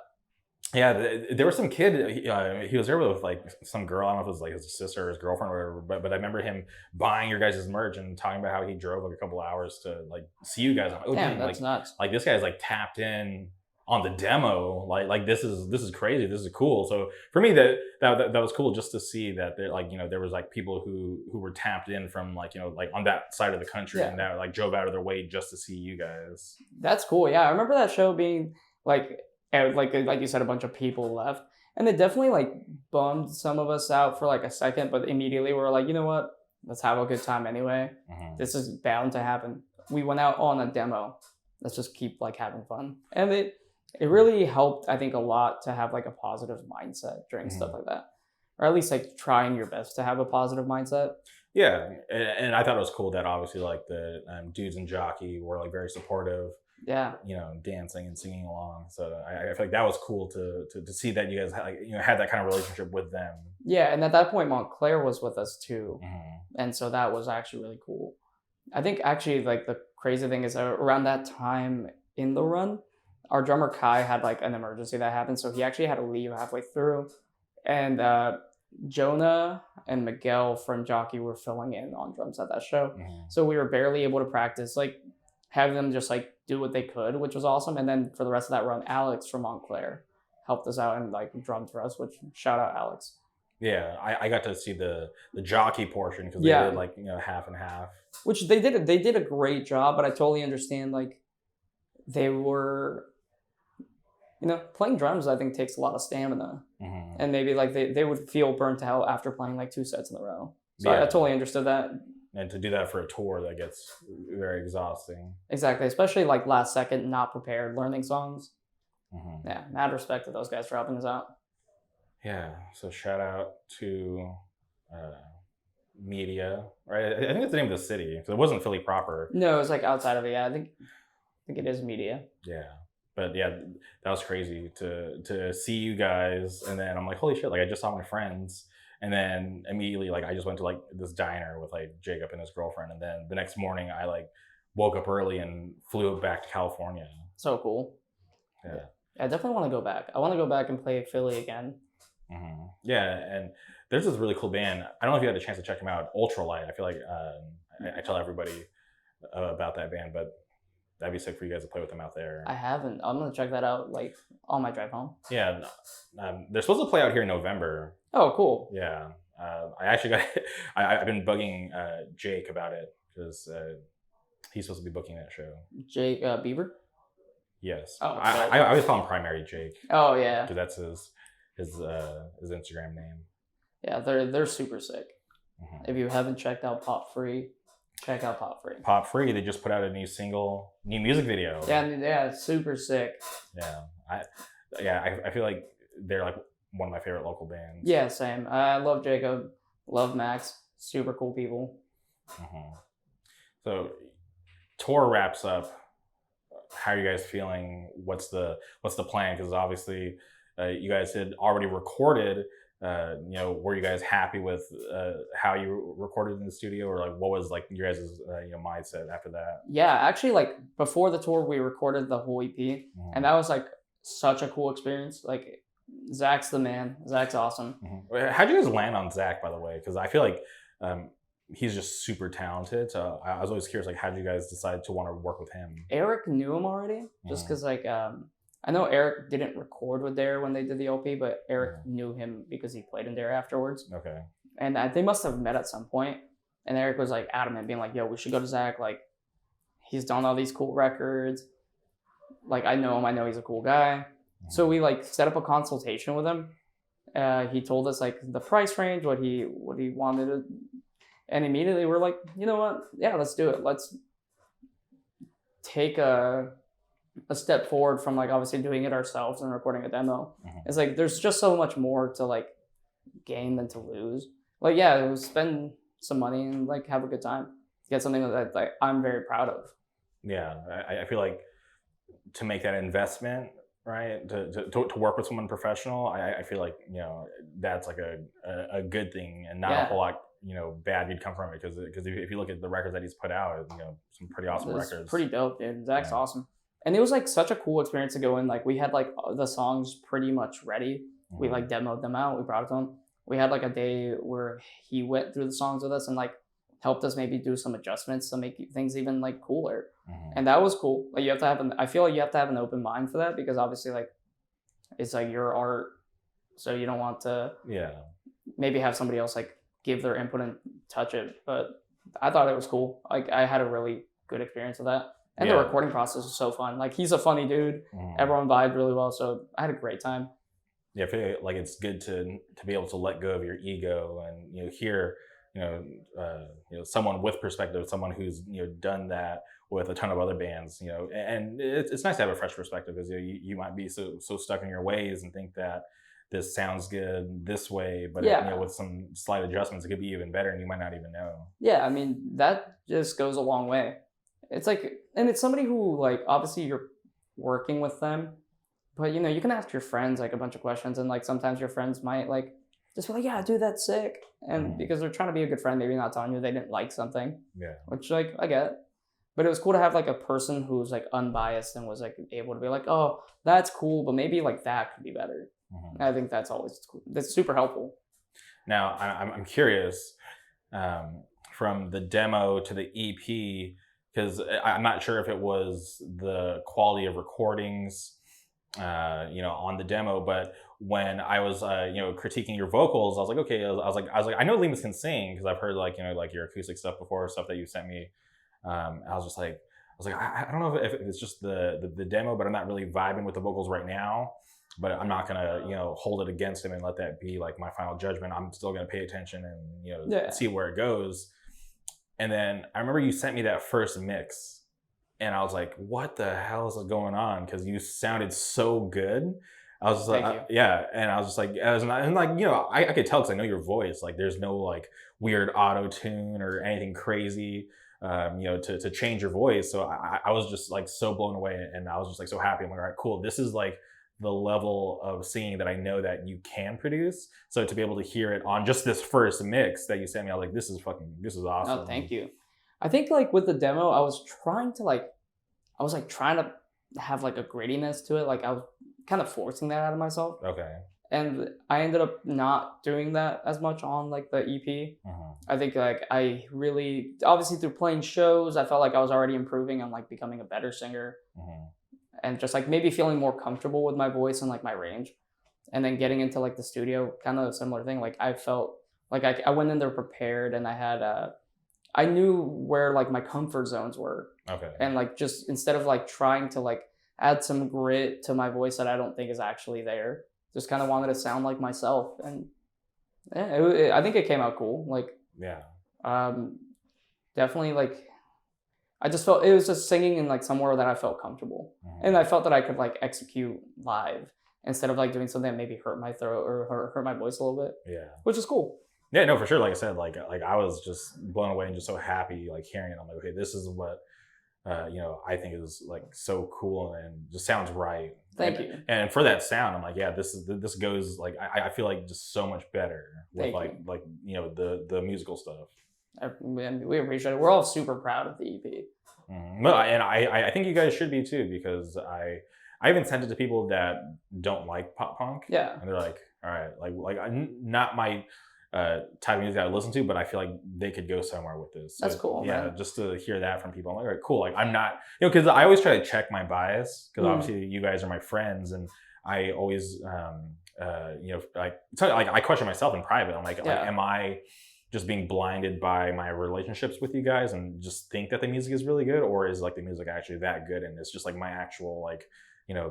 Yeah, there was some kid. He was there with like some girl. I don't know if it was like his sister or his girlfriend or whatever. But I remember him buying your guys' merch and talking about how he drove like a couple hours to like see you guys. I'm like, oh, damn, that's like, nuts. Like this guy's like tapped in on the demo. Like this is crazy. This is cool. So for me, that was cool just to see that there, like, there was like people who were tapped in from like, like on that side of the country, and that like drove out of their way just to see you guys. That's cool. Yeah, I remember that show being like you said, a bunch of people left, and it definitely like bummed some of us out for like a second, but immediately we were like, you know what? Let's have a good time anyway. This is bound to happen. We went out on a demo. Let's just keep like having fun, and it really helped, I think, a lot to have like a positive mindset during stuff like that, or at least like trying your best to have a positive mindset. Yeah, and I thought it was cool that obviously like the dudes in Jockey were like very supportive. dancing and singing along. So I feel like that was cool to see that you guys had that kind of relationship with them. Yeah, and at that point Montclair was with us too, and so that was actually really cool. I think actually like the crazy thing is around that time in the run, our drummer Kai had like an emergency that happened, so he actually had to leave halfway through, and Jonah and Miguel from Jockey were filling in on drums at that show, so we were barely able to practice, like having them just like do what they could, which was awesome. And then for the rest of that run, Alex from Montclair helped us out and like drummed for us, which shout out Alex. Yeah, I got to see the Jockey portion because they did like half and half. Which they did a great job, but I totally understand like they were, playing drums I think takes a lot of stamina, and maybe like they would feel burnt out after playing like 2 sets in a row. So I totally understood that. And to do that for a tour, that gets very exhausting. Exactly, especially like last second, not prepared, learning songs. Yeah, mad respect to those guys for helping us out. Yeah, so shout out to Media, right? I think it's the name of the city, because it wasn't Philly proper. No, it was like outside of it. Yeah, I think it is Media. Yeah, but yeah, that was crazy to see you guys, and then I'm like, holy shit! Like I just saw my friends, and then immediately like I just went to like this diner with like Jacob and his girlfriend, and then the next morning I like woke up early and flew back to California. So cool. Yeah, I definitely want to go back. I want to go back and play Philly again. Yeah, and there's this really cool band. I don't know if you had a chance to check them out, Ultralight. I feel like I tell everybody about that band, but that'd be sick for you guys to play with them out there. I haven't. I'm gonna check that out like on my drive home. Yeah, they're supposed to play out here in November. Oh, cool. Yeah, I actually I've been bugging Jake about it because he's supposed to be booking that show. Jake Bieber. Yes. Oh, I always call him Primary Jake. Oh yeah. Because that's his Instagram name. Yeah, they're super sick. If you haven't checked out Pop Free, check out Pop Free. Pop Free, they just put out a new music video. Yeah, super sick. Yeah, I feel like they're like one of my favorite local bands. Yeah, same. I love Jacob, love Max, super cool people. So, tour wraps up. How are you guys feeling? What's the plan? Because obviously, you guys had already recorded. Were you guys happy with how you recorded in the studio, or like what was like your guys' mindset after that? Yeah, actually, like before the tour, we recorded the whole EP, and that was like such a cool experience. Like Zach's the man. Zach's awesome. How'd you guys land on Zach, by the way? Because I feel like he's just super talented. So I was always curious, like, how did you guys decide to want to work with him? Eric knew him already, just because like I know Eric didn't record with Dare when they did the LP, but Eric knew him because he played in Dare afterwards. Okay. And they must have met at some point. And Eric was like adamant, being like, yo, we should go to Zach. Like, he's done all these cool records. Like, I know him. I know he's a cool guy. So we like set up a consultation with him. He told us like the price range, what he wanted to, and immediately we're like, you know what? Yeah, let's do it. Let's take a step forward from like obviously doing it ourselves and recording a demo. It's like there's just so much more to like gain than to lose. Like we'll spend some money and like have a good time. Get something that like I'm very proud of. Yeah, I feel like to make that investment, right, to work with someone professional, I feel like that's like a good thing and not a whole lot bad you'd come from it, because if you look at the records that he's put out, some pretty awesome records. Pretty dope, dude. Zach's awesome. And it was like such a cool experience to go in. Like we had like the songs pretty much ready. We like demoed them out. We brought it to him. We had like a day where he went through the songs with us and like helped us maybe do some adjustments to make things even like cooler. And that was cool. Like you have to have I feel like you have to have an open mind for that, because obviously like it's like your art, so you don't want to maybe have somebody else like give their input and touch it. But I thought it was cool. Like I had a really good experience with that. And the recording process was so fun. Like he's a funny dude. Everyone vibed really well, so I had a great time. Yeah, I feel like it's good to be able to let go of your ego and hear someone with perspective, someone who's done that with a ton of other bands. And it's nice to have a fresh perspective, because you might be so stuck in your ways and think that this sounds good this way, but with some slight adjustments, it could be even better, and you might not even know. Yeah, I mean that just goes a long way. it's like, and it's somebody who like obviously you're working with them, but you know you can ask your friends like a bunch of questions, and like sometimes your friends might like just be like, yeah, dude, that's sick, and because they're trying to be a good friend, maybe not telling you they didn't like something, which like I get. But it was cool to have like a person who's like unbiased and was like able to be like, oh, that's cool, but maybe like that could be better. I think that's always cool. That's super helpful. Now I'm curious, from the demo to the EP, because I'm not sure if it was the quality of recordings, on the demo, but when I was, critiquing your vocals, I was like, okay, I was like, I know Lemus can sing because I've heard like, like your acoustic stuff before, stuff that you sent me. I was like, I don't know if it's just the demo, but I'm not really vibing with the vocals right now. But I'm not gonna, hold it against him and let that be like my final judgment. I'm still gonna pay attention and see where it goes. And then I remember you sent me that first mix, and I was like, "What the hell is going on?" Because you sounded so good. I was just like, yeah, and I was just like, I could tell because I know your voice. Like, there's no like weird auto tune or anything crazy. To change your voice. So I was just like so blown away, and I was just like so happy. I'm like, all right, cool. This is like the level of singing that I know that you can produce. So to be able to hear it on just this first mix that you sent me, I was like, this is awesome. Oh, thank you. I think like with the demo, I was trying to have like a grittiness to it. Like I was kind of forcing that out of myself. Okay. And I ended up not doing that as much on like the EP. I think like I really, obviously through playing shows, I felt like I was already improving on like becoming a better singer, and just like maybe feeling more comfortable with my voice and like my range. And then getting into like the studio, kind of a similar thing. Like I felt like I went in there prepared, and I knew where like my comfort zones were. Okay. And like just instead of like trying to like add some grit to my voice that I don't think is actually there, just kind of wanted to sound like myself. And I think it came out cool. Like, definitely like, I just felt it was just singing in like somewhere that I felt comfortable, and I felt that I could like execute live instead of like doing something that maybe hurt my throat or hurt my voice a little bit. Yeah, which is cool. Yeah, no, for sure. Like I said, like I was just blown away and just so happy, like hearing it. I'm like, okay, this is what I think is like so cool and just sounds right. Thank you. And for that sound, I'm like, yeah, this goes like I feel like just so much better with the musical stuff. We appreciate it. We're all super proud of the EP. Well, and I think you guys should be too, because I even sent it to people that don't like pop punk. Yeah. And they're like, all right, like not my type of music I listen to, but I feel like they could go somewhere with this. So, that's cool. Yeah, man. just to hear that from people, I'm like, all right, cool. Like I'm not, because I always try to check my bias, because obviously you guys are my friends, and I always, I question myself in private. I'm like, am I just being blinded by my relationships with you guys and just think that the music is really good, or is like the music actually that good, and it's just like my actual like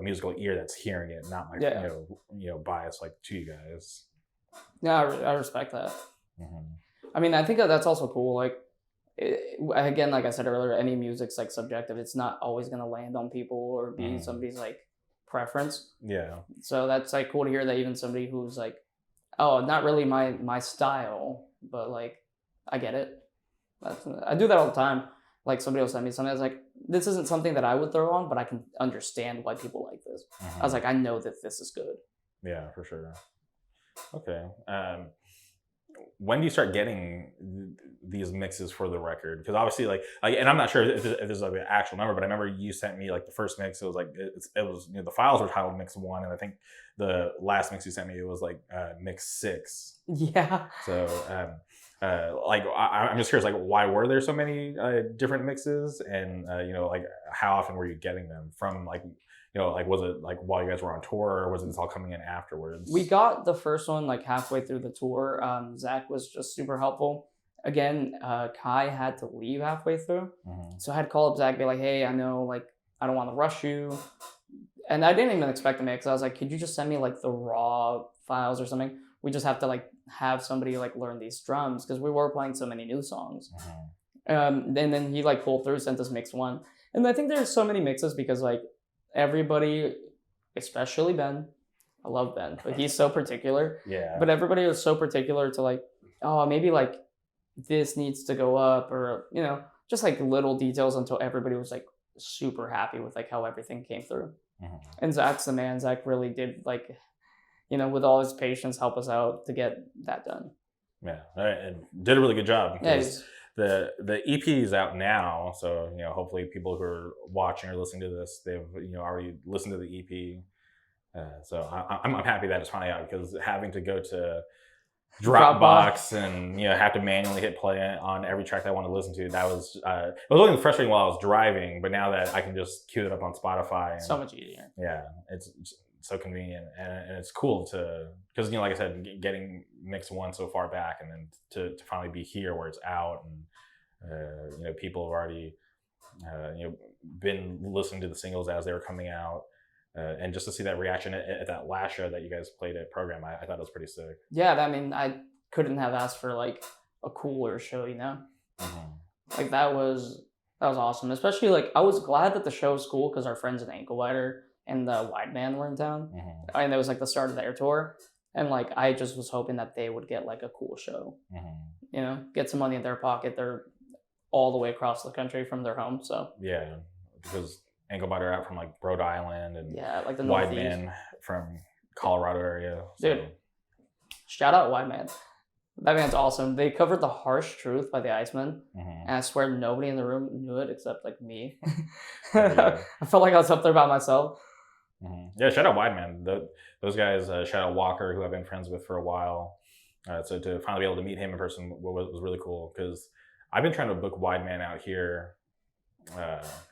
musical ear that's hearing it, not my bias like to you guys. Yeah, I respect that. I mean, I think that's also cool. Like, again, like I said earlier, any music's like subjective. It's not always gonna land on people or be somebody's like preference. Yeah. So that's like cool to hear that even somebody who's like, oh, not really my style, but like I get it. I do that all the time. Like somebody will send me something that's like, this isn't something that I would throw on, but I can understand why people like this. I was like, I know that this is good. Yeah, for sure. Okay. When do you start getting these mixes for the record? Because obviously, like, and I'm not sure if there's like an actual number, but I remember you sent me like the first mix. It was like it was the files were titled Mix 1, and I think the last mix you sent me, it was like Mix 6. Yeah. So, I'm just curious, like, why were there so many different mixes, and like how often were you getting them from like? Like, was it like while you guys were on tour, or was this all coming in afterwards? We got the first one like halfway through the tour. Zach was just super helpful. Again, Kai had to leave halfway through. So I had to call up Zach and be like, hey, I know, like, I don't want to rush you. And I didn't even expect to make, because I was like, could you just send me like the raw files or something? We just have to like have somebody like learn these drums, because we were playing so many new songs. And then he like pulled through, sent us Mix 1. And I think there's so many mixes because like, everybody, especially Ben, I love Ben, but he's so particular. Yeah. But everybody was so particular to like, oh, maybe like this needs to go up, or just like little details until everybody was like super happy with like how everything came through. And Zach's the man. Zach really did like, with all his patience, help us out to get that done. Yeah, and did a really good job. Yeah, the EP is out now, so hopefully people who are watching or listening to this, they've already listened to the EP. So I'm happy that it's finally out, because having to go to Dropbox and have to manually hit play on every track that I want to listen to, that was it was only frustrating while I was driving, but now that I can just queue it up on Spotify, so much easier. Yeah, it's so convenient, and it's cool to, because like I said, getting Mix 1 so far back, and then to finally be here where it's out, and people have already been listening to the singles as they were coming out, and just to see that reaction at that last show that you guys played at Program, I thought it was pretty sick. Yeah, I mean, I couldn't have asked for like a cooler show, like that was awesome. Especially like I was glad that the show was cool because our friends in Ankle Biter and the Wide Man were in town, and it was like the start of their tour, and like I just was hoping that they would get like a cool show, get some money in their pocket. They're all the way across the country from their home, so yeah, because Ankle Biter out from like Rhode Island, and like the Wide Man from Colorado area. So. Dude, shout out Wide Man. That band's awesome. They covered The Harsh Truth by the Iceman, and I swear nobody in the room knew it except like me. I felt like I was up there by myself. Yeah, shout out Wide Man. Those guys, shout out Walker, who I've been friends with for a while. So to finally be able to meet him in person was really cool, because I've been trying to book Wide Man out here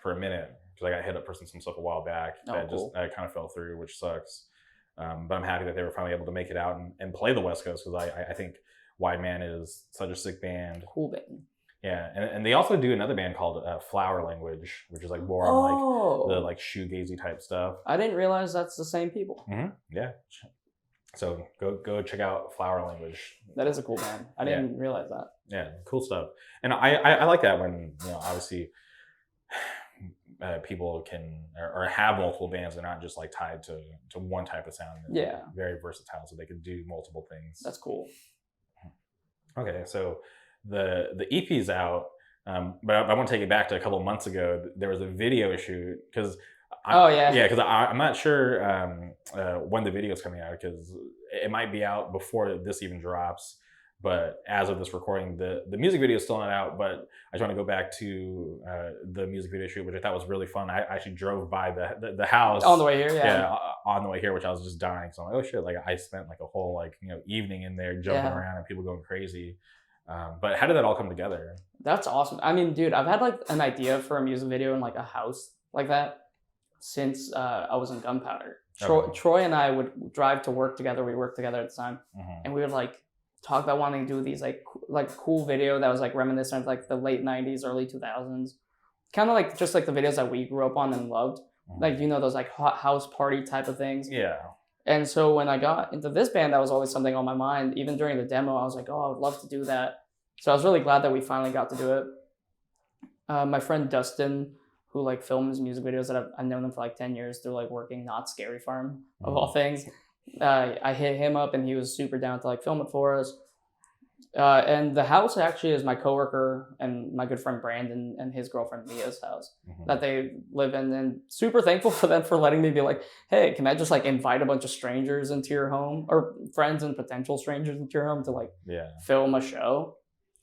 for a minute, because I got hit up for some stuff a while back that kind of fell through, which sucks. But I'm happy that they were finally able to make it out and play the West Coast, because I think Wide Man is such a sick band. Cool band. Yeah, and they also do another band called Flower Language, which is like more on like the like shoegazy type stuff. I didn't realize that's the same people. Yeah. So go check out Flower Language. That is a cool band. I didn't realize that. Yeah, cool stuff. And I like that when obviously people can or have multiple bands. They're not just like tied to one type of sound. They're very versatile, so they can do multiple things. That's cool. Okay, so the EP's out, but I want to take it back to a couple of months ago. There was a video shoot, because because I'm not sure when the video is coming out, because it might be out before this even drops. But as of this recording, the music video is still not out. But I just want to go back to the music video shoot, which I thought was really fun. I actually drove by the house on the way here. Yeah, on the way here, which I was just dying. So I'm like, oh shit! Like I spent like a whole evening in there jumping around and people going crazy. But how did that all come together? That's awesome. I mean, dude, I've had like an idea for a music video in like a house like that since I was in Gunpowder. Troy and I would drive to work together. We worked together at the time, and we would like talk about wanting to do these like cool video that was like reminiscent of like the late 90s, early 2000s, kind of like just like the videos that we grew up on and loved, like those like hot house party type of things. Yeah. And so when I got into this band, that was always something on my mind. Even during the demo, I was like, oh, I would love to do that. So I was really glad that we finally got to do it. My friend Dustin, who like films music videos, that I've known him for like 10 years through like working Not Scary Farm of all things. I hit him up and he was super down to like film it for us. And the house actually is my coworker and my good friend Brandon and his girlfriend Mia's house that they live in, and super thankful for them for letting me be like, hey, can I just like invite a bunch of strangers into your home, or friends and potential strangers into your home to like film a show.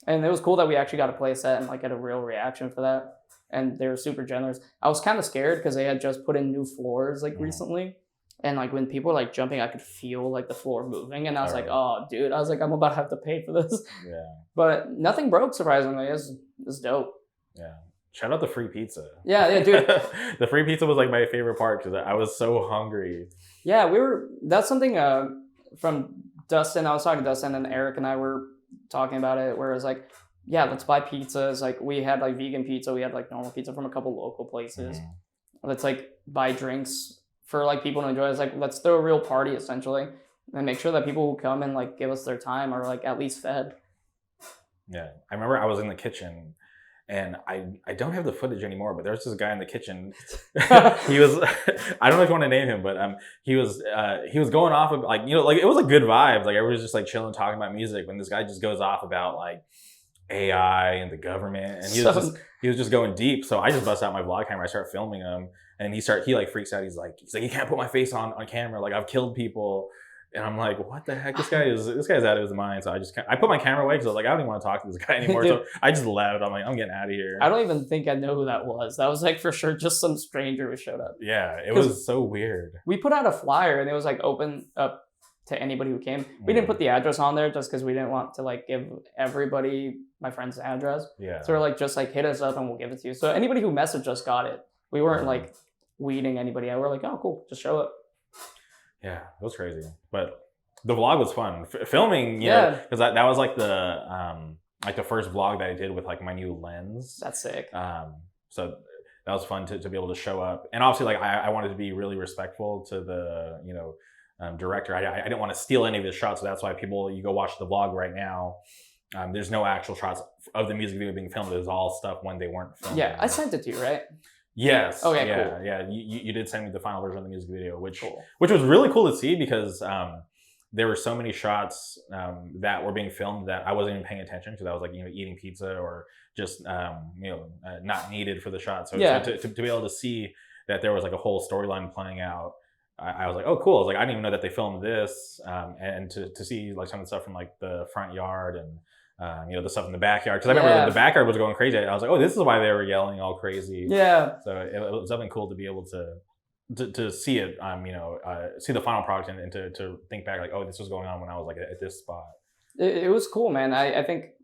And it was cool that we actually got to play a set and like get a real reaction for that. And they were super generous. I was kind of scared because they had just put in new floors like recently. And like when people were like jumping, I could feel like the floor moving, and I was like, "Oh, dude!" I was like, "I'm about to have to pay for this." Yeah. But nothing broke. Surprisingly, it's dope. Yeah. Shout out the free pizza. Yeah, dude. The free pizza was like my favorite part because I was so hungry. Yeah, that's something from Dustin. I was talking to Dustin, and Eric and I were talking about it. Where it was like, yeah, let's buy pizzas. Like we had like vegan pizza, we had like normal pizza from a couple local places. Let's like buy drinks for like people to enjoy. It's like, let's throw a real party essentially and make sure that people who come and like give us their time are like at least fed. Yeah. I remember I was in the kitchen and I don't have the footage anymore, but there's this guy in the kitchen. He was, I don't know if you want to name him, but he was going off of like, like it was a good vibe. Like everybody was just like chilling, talking about music, when this guy just goes off about like AI and the government, and he was just going deep. So I just bust out my vlog camera, I start filming him, and he like freaks out. He's like, you can't put my face on camera. Like I've killed people. And I'm like, what the heck? This guy's out of his mind. So I put my camera away because I was like, I don't even want to talk to this guy anymore. So I just left. I'm like, I'm getting out of here. I don't even think I know who that was. That was like for sure just some stranger who showed up. Yeah, it was so weird. We put out a flyer and it was like open up to anybody who came. We didn't put the address on there just because we didn't want to like give everybody my friend's address. Yeah. So we're like, just like hit us up and we'll give it to you. So anybody who messaged us got it. We weren't like weeding anybody out. We're like, oh cool, just show up. Yeah, it was crazy. But the vlog was fun. Filming, you know, because that was like the first vlog that I did with like my new lens. That's sick. So that was fun to be able to show up. And obviously like I wanted to be really respectful to the, you know, director. I didn't want to steal any of his shots. So that's why you go watch the vlog right now. There's no actual shots of the music video being filmed. It was all stuff when they weren't filmed. Yeah, I sent it to you, right? Yes. Okay, yeah, cool. Yeah, you did send me the final version of the music video, which was really cool to see because there were so many shots that were being filmed that I wasn't even paying attention because I was like, you know, eating pizza or just you know, not needed for the shot. So to be able to see that there was like a whole storyline playing out, I was like, oh cool. I was like, I didn't even know that they filmed this, and to see like some of the stuff from like the front yard and you know, the stuff in the backyard. Because I remember the backyard was going crazy. I was like, oh, this is why they were yelling all crazy. Yeah. So it was something cool to be able to see it, you know, see the final product and to think back like, oh, this was going on when I was like at this spot. It was cool, man. I think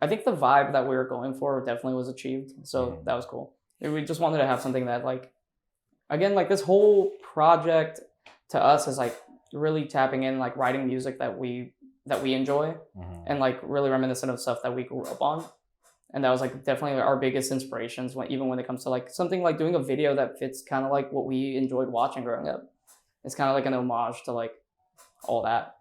the vibe that we were going for definitely was achieved. So that was cool. We just wanted to have something that like, again, like this whole project to us is like really tapping in, like writing music that we enjoy and like really reminiscent of stuff that we grew up on. And that was like definitely our biggest inspirations even when it comes to like something like doing a video that fits kind of like what we enjoyed watching growing up. It's kind of like an homage to like all that.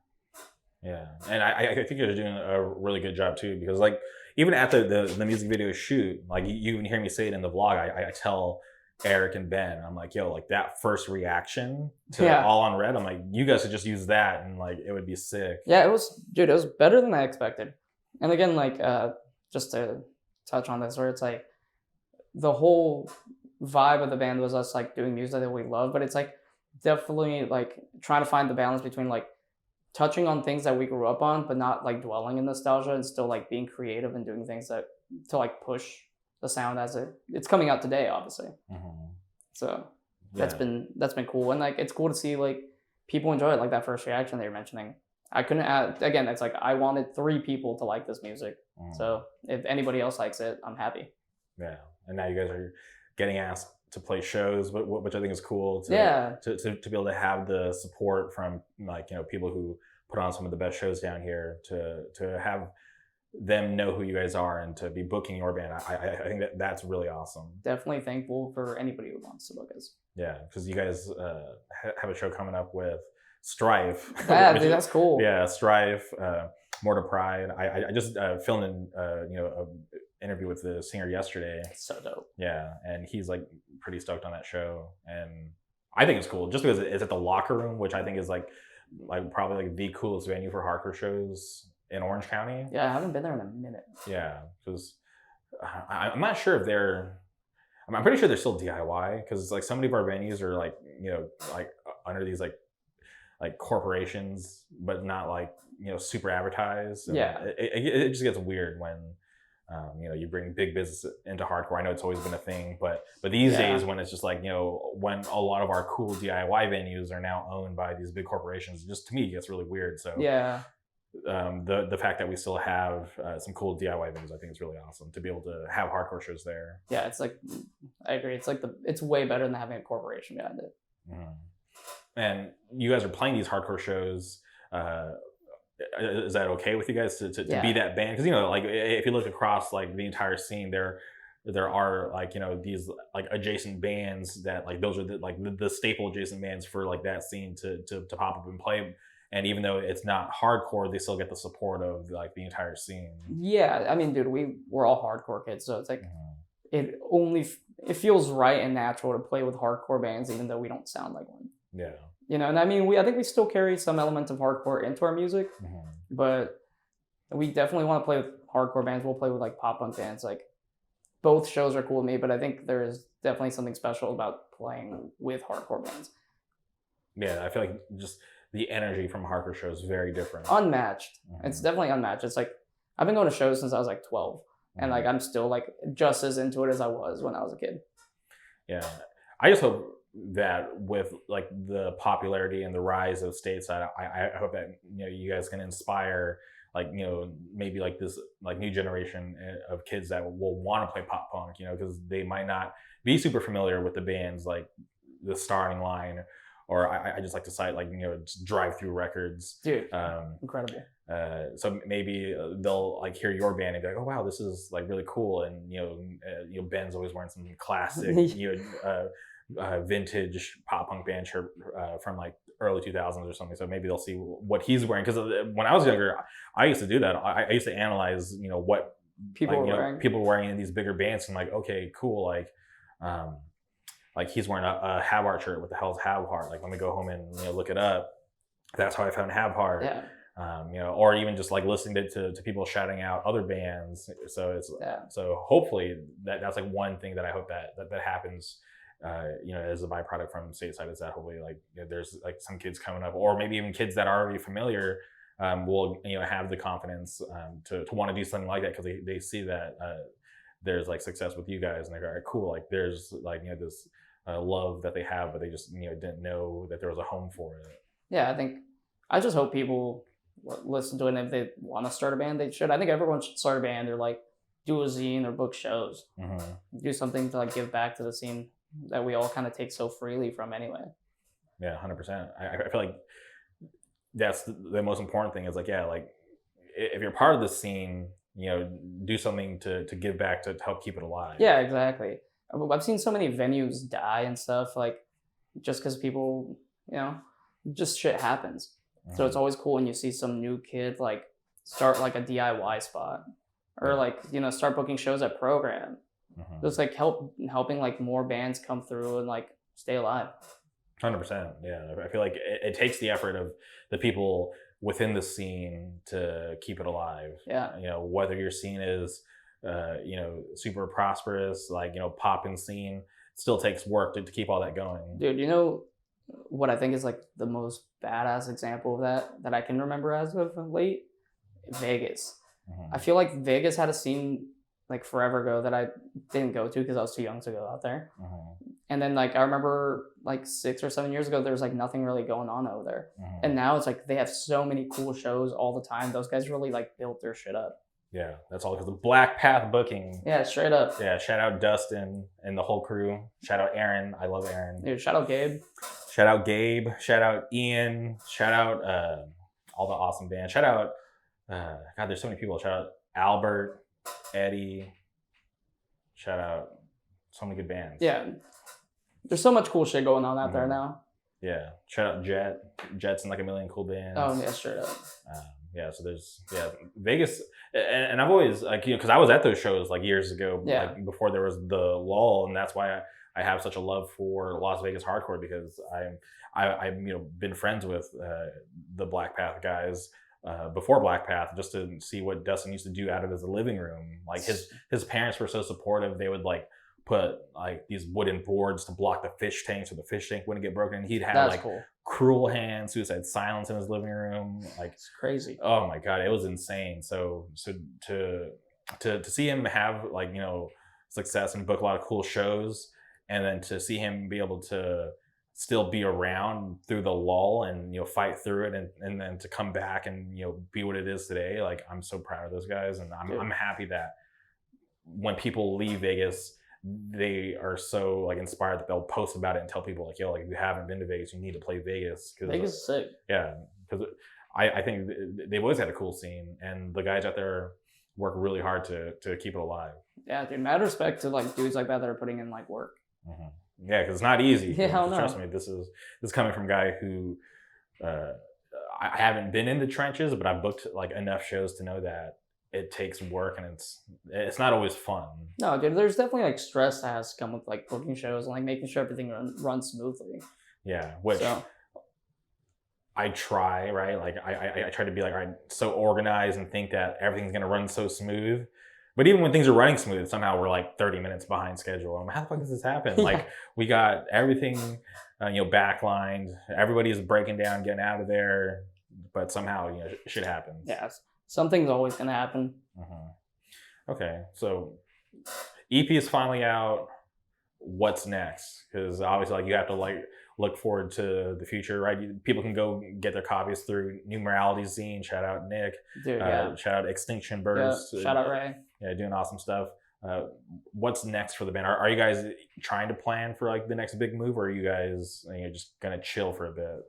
Yeah. And I think you're doing a really good job too, because like even at the music video shoot, like you even hear me say it in the vlog, I tell Eric and Ben, I'm like, yo, like that first reaction to All on Red, I'm like, you guys could just use that and like it would be sick. Yeah, it was better than I expected. And again, like just to touch on this, where it's like the whole vibe of the band was us like doing music that we love, but it's like definitely like trying to find the balance between like touching on things that we grew up on, but not like dwelling in nostalgia and still like being creative and doing things that to like push the sound as it's coming out today, obviously. So that's been cool, and like it's cool to see like people enjoy it, like that first reaction that you're mentioning. I couldn't add again. It's like I wanted 3 people to like this music, so if anybody else likes it, I'm happy. Yeah, and now you guys are getting asked to play shows, which I think is cool. To be able to have the support from like, you know, people who put on some of the best shows down here, to have them know who you guys are and to be booking your band. I think that's really awesome. Definitely thankful for anybody who wants to book us. Yeah, because you guys have a show coming up with Strife. Yeah, dude, that's cool. Yeah, Strife, More to Pride. I just filmed an interview with the singer yesterday. It's so dope. Yeah, and he's like pretty stoked on that show, and I think it's cool just because it's at the Locker Room, which I think is like probably like the coolest venue for hardcore shows in Orange County. Yeah, I haven't been there in a minute. Yeah, because I'm not sure if they're. I'm pretty sure they're still DIY because like so many of our venues are like, you know, like under these like corporations, but not like, you know, super advertised. And yeah, it just gets weird when you know, you bring big business into hardcore. I know it's always been a thing, but these days when it's just like, you know, when a lot of our cool DIY venues are now owned by these big corporations, just to me it gets really weird. So yeah. The fact that we still have some cool DIY venues, I think is really awesome to be able to have hardcore shows there. Yeah, it's like, I agree. It's like it's way better than having a corporation behind it. And you guys are playing these hardcore shows. Is that okay with you guys to be that band? Because, you know, like if you look across like the entire scene, there are like, you know, these like adjacent bands that like those are the staple adjacent bands for like that scene to pop up and play. And even though it's not hardcore, they still get the support of like the entire scene. Yeah, I mean, dude, we're all hardcore kids, so it's like it feels right and natural to play with hardcore bands, even though we don't sound like one. Yeah, you know, and I mean, I think we still carry some elements of hardcore into our music, but we definitely want to play with hardcore bands. We'll play with like pop punk bands. Like both shows are cool to me, but I think there is definitely something special about playing with hardcore bands. Yeah, I feel like just the energy from a hardcore show is very different. Unmatched. It's definitely unmatched. It's like I've been going to shows since I was like 12, and like I'm still like just as into it as I was when I was a kid. Yeah, I just hope that with like the popularity and the rise of Stateside, I hope that you guys can inspire like maybe like this like new generation of kids that will want to play pop punk, because they might not be super familiar with the bands like the Starting Line, or I just like to cite like Drive Through Records. Dude, incredible. So maybe they'll like hear your band and be like, oh wow, this is like really cool, and Ben's always wearing some classic vintage pop punk band shirt from like early 2000s or something. So maybe they'll see what he's wearing, because when I was younger, I used to do that. I used to analyze what people were wearing in these bigger bands, and like, okay, cool, like he's wearing a Havard shirt. What the hell's Havard? Like, let me go home and look it up. That's how I found Havard. Yeah. Or even just like listening to people shouting out other bands. So it's so hopefully that's like one thing that I hope that happens. As a byproduct from Stateside, is that hopefully like there's like some kids coming up, or maybe even kids that are already familiar, will have the confidence to want to do something like that, because they see that there's like success with you guys, and they're like, cool, like there's like this love that they have, but they just didn't know that there was a home for it. Yeah, I just hope people listen to it, and if they want to start a band, they should. I think everyone should start a band, or like do a zine or book shows, do something to like give back to the scene that we all kind of take so freely from anyway. Yeah, 100%. I feel like that's the most important thing, is like, like if you're part of the scene, do something to give back to help keep it alive. Yeah, exactly. I've seen so many venues die and stuff, like just because people, just shit happens. So it's always cool when you see some new kid like start like a DIY spot, or like start booking shows at Program. Just like helping like more bands come through and like stay alive. 100%. Yeah, I feel like it takes the effort of the people within the scene to keep it alive. Yeah. Whether your scene is super prosperous, like poppin' scene, it still takes work to keep all that going. Dude, what I think is like the most badass example of that I can remember as of late? Vegas. I feel like Vegas had a scene like forever ago that I didn't go to because I was too young to go out there. And then like I remember like 6 or 7 years ago, there was like nothing really going on over there. And now it's like they have so many cool shows all the time. Those guys really like built their shit up. Yeah, that's all because of Black Path booking. Yeah, straight up. Yeah, shout out Dustin and the whole crew. Shout out Aaron. I love Aaron. Dude, shout out Gabe. Shout out Gabe. Shout out Ian. Shout out all the awesome bands. Shout out, God, there's so many people. Shout out Albert, Eddie. Shout out so many good bands. Yeah. There's so much cool shit going on out there now. Yeah. Shout out Jet. Jet's in like a million cool bands. Oh, yeah, straight up. Yeah, so there's Vegas, and I've always like because I was at those shows like years ago, like before there was the lull, and that's why I have such a love for Las Vegas hardcore, because I've been friends with the Black Path guys before Black Path, just to see what Dustin used to do out of his living room. Like his parents were so supportive; they would like put like these wooden boards to block the fish tank so the fish tank wouldn't get broken. And he'd have cool. Cruel Hand, Suicide Silence in his living room. Like, it's crazy. Oh my God, it was insane. So to see him have like success and book a lot of cool shows, and then to see him be able to still be around through the lull and fight through it, and then to come back and be what it is today. Like, I'm so proud of those guys, and I'm happy that when people leave Vegas, they are so like inspired that they'll post about it and tell people like, yo, like if you haven't been to Vegas, you need to play Vegas. Vegas is sick. Yeah, because I think they've always had a cool scene, and the guys out there work really hard to keep it alive. Yeah, dude, mad respect to like dudes like that are putting in like work. Yeah, because it's not easy. Yeah, hell no. Trust me, this is coming from a guy who I haven't been in the trenches, but I've booked like enough shows to know that it takes work, and it's not always fun. No, dude, there's definitely like stress that has to come with like booking shows and like making sure everything runs smoothly. Yeah, which I try, right? Like I try to be like, all right, so organized and think that everything's gonna run so smooth. But even when things are running smooth, somehow we're like 30 minutes behind schedule. I'm like, how the fuck does this happen? Like we got everything, backlined. Everybody's breaking down, getting out of there, but somehow shit happens. Yeah, something's always gonna happen. Okay, so EP is finally out. What's next? Because obviously, like you have to like look forward to the future, right? People can go get their copies through New Morality's zine. Shout out Nick. Dude, shout out Extinction Burst. Yeah, shout out Ray. Yeah, doing awesome stuff. What's next for the band? Are you guys trying to plan for like the next big move, or are you guys just gonna chill for a bit?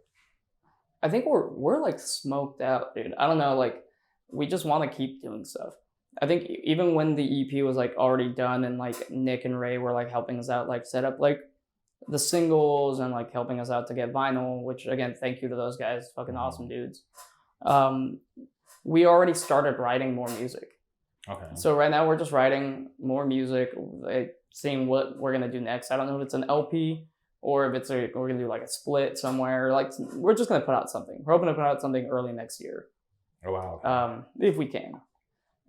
I think we're like smoked out, dude. I don't know, like we just want to keep doing stuff. I think even when the EP was like already done and like Nick and Ray were like helping us out, like set up like the singles and like helping us out to get vinyl, which again, thank you to those guys, fucking awesome dudes. We already started writing more music. Okay. So right now we're just writing more music, like seeing what we're gonna do next. I don't know if it's an LP or if it's we're gonna do like a split somewhere. Like we're just gonna put out something. We're hoping to put out something early next year. Oh wow. If we can.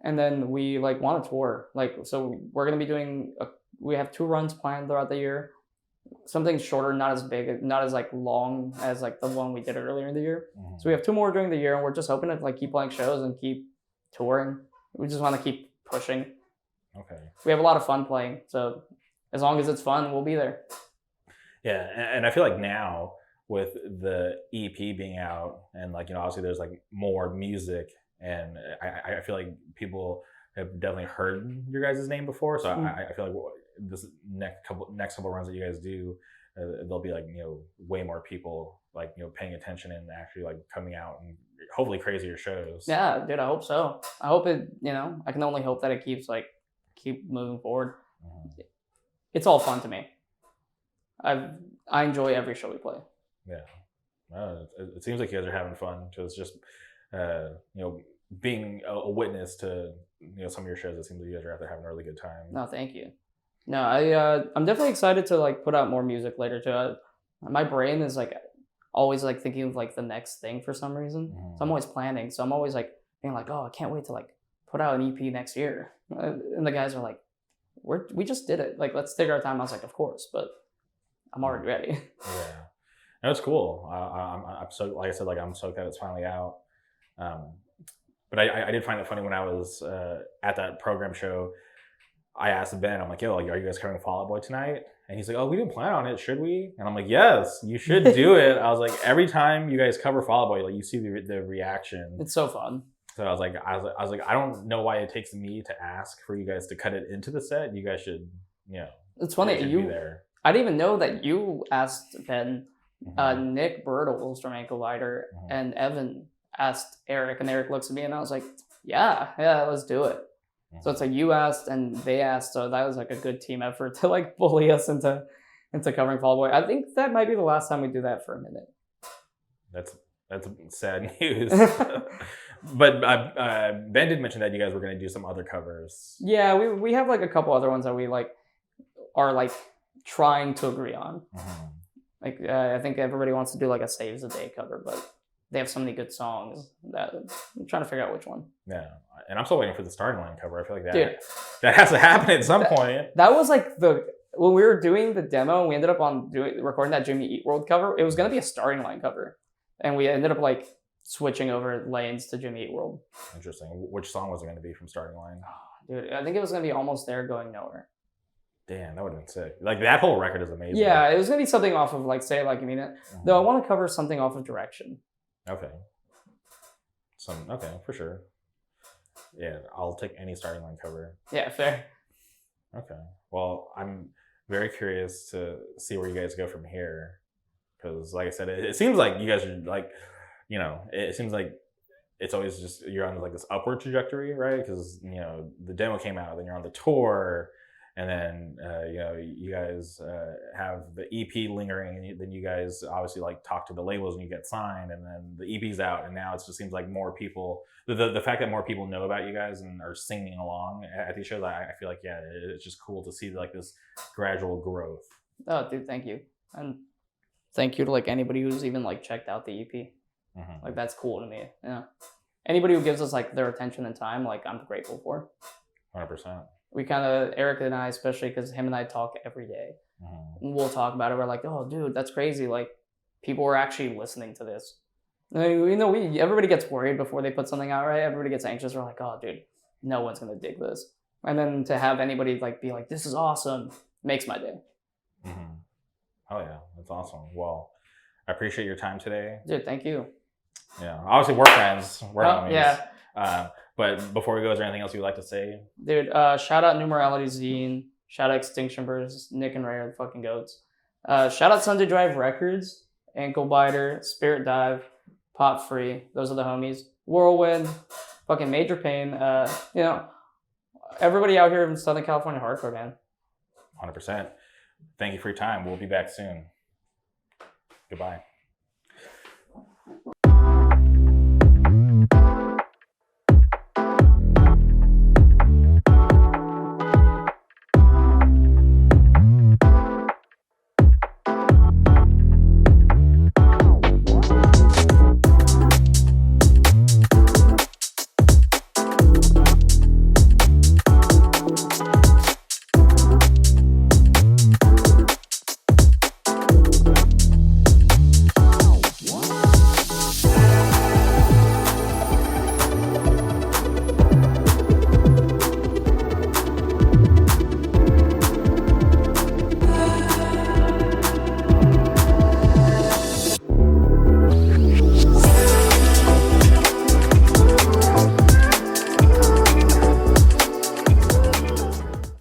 And then we like want to tour. Like, so we're going to be doing, we have 2 runs planned throughout the year. Something shorter, not as big, not as like long as like the one we did earlier in the year. So we have 2 more during the year, and we're just hoping to like keep playing shows and keep touring. We just want to keep pushing. Okay. We have a lot of fun playing. So as long as it's fun, we'll be there. Yeah. And I feel like now with the EP being out and like, obviously there's like more music. And I feel like people have definitely heard your guys' name before, so I feel like this next couple runs that you guys do, there'll be like way more people like paying attention and actually like coming out and hopefully crazier shows. Yeah, dude, I hope so. I hope it. I can only hope that it keep moving forward. It's all fun to me. I enjoy every show we play. Yeah, it seems like you guys are having fun. So it's just. Being a witness to some of your shows, it seems like you guys are out there having a really good time. No, thank you. No, I'm definitely excited to like put out more music later too. My brain is like always like thinking of like the next thing for some reason. So I'm always planning. So I'm always like being like, oh, I can't wait to like put out an EP next year. And the guys are like, we just did it. Like, let's take our time. I was like, of course, but I'm already ready. Yeah, no, it's cool. I'm so, like I said, like I'm so glad it's finally out. But I did find it funny when I was at that program show. I asked Ben, I'm like, yo, like, are you guys covering Fall Out Boy tonight? And he's like, oh, we didn't plan on it, should we? And I'm like, yes, you should do it. I was like, every time you guys cover Fall Out Boy, like you see the reaction. It's so fun. So I was like, I don't know why it takes me to ask for you guys to cut it into the set. You guys should, It's funny be there. I didn't even know that you asked Ben, Nick Bertles from Ankle Lighter, and Evan asked Eric, and Eric looks at me and I was like, yeah, let's do it. So it's like you asked and they asked, so that was like a good team effort to like bully us into covering Fall Out Boy. I think that might be the last time we do that for a minute. That's sad news. But Ben did mention that you guys were going to do some other covers. Yeah, we have like a couple other ones that we like are like trying to agree on. Like I think everybody wants to do like a Saves the Day cover, but they have so many good songs that I'm trying to figure out which one. Yeah, and I'm still waiting for the Starting Line cover. I feel like that has to happen at some point. That was like when we were doing the demo, we ended up recording that Jimmy Eat World cover. It was going to be a Starting Line cover, and we ended up like switching over lanes to Jimmy Eat World. Interesting. Which song was it going to be from Starting Line? Dude, I think it was going to be Almost There, Going Nowhere. Damn, that would have been sick. Like that whole record is amazing. Yeah, it was going to be something off of like Say It Like You Mean It. Though I want to cover something off of Direction. Okay. Okay, for sure. Yeah, I'll take any Starting Line cover. Yeah, fair. Okay. Well, I'm very curious to see where you guys go from here. Because, like I said, it seems like you guys are like, it seems like it's always just, you're on like this upward trajectory, right? Because, the demo came out, then you're on the tour. And then, you guys have the EP lingering, and then you guys obviously like talk to the labels and you get signed, and then the EP's out, and now it just seems like more people. The fact that more people know about you guys and are singing along at these shows, I feel like it's just cool to see like this gradual growth. Oh, dude, thank you, and thank you to like anybody who's even like checked out the EP. Like that's cool to me. Yeah. Anybody who gives us like their attention and time, like I'm grateful for. 100%. We kind of, Eric and I, especially because him and I talk every day. We'll talk about it. We're like, oh, dude, that's crazy. Like, people are actually listening to this. Everybody gets worried before they put something out, right? Everybody gets anxious. We're like, oh, dude, no one's gonna dig this. And then to have anybody like be like, this is awesome, makes my day. Oh yeah, that's awesome. Well, I appreciate your time today. Dude, thank you. Yeah, obviously we're friends. We're homies. Yeah. But before we go, is there anything else you'd like to say? Dude, shout out Numerality Zine. Shout out Extinction Burst. Nick and Ray are the fucking goats. Shout out Sunday Drive Records. Ankle Biter. Spirit Dive. Pop Free. Those are the homies. Whirlwind. Fucking Major Pain. Everybody out here in Southern California hardcore, man. 100%. Thank you for your time. We'll be back soon. Goodbye.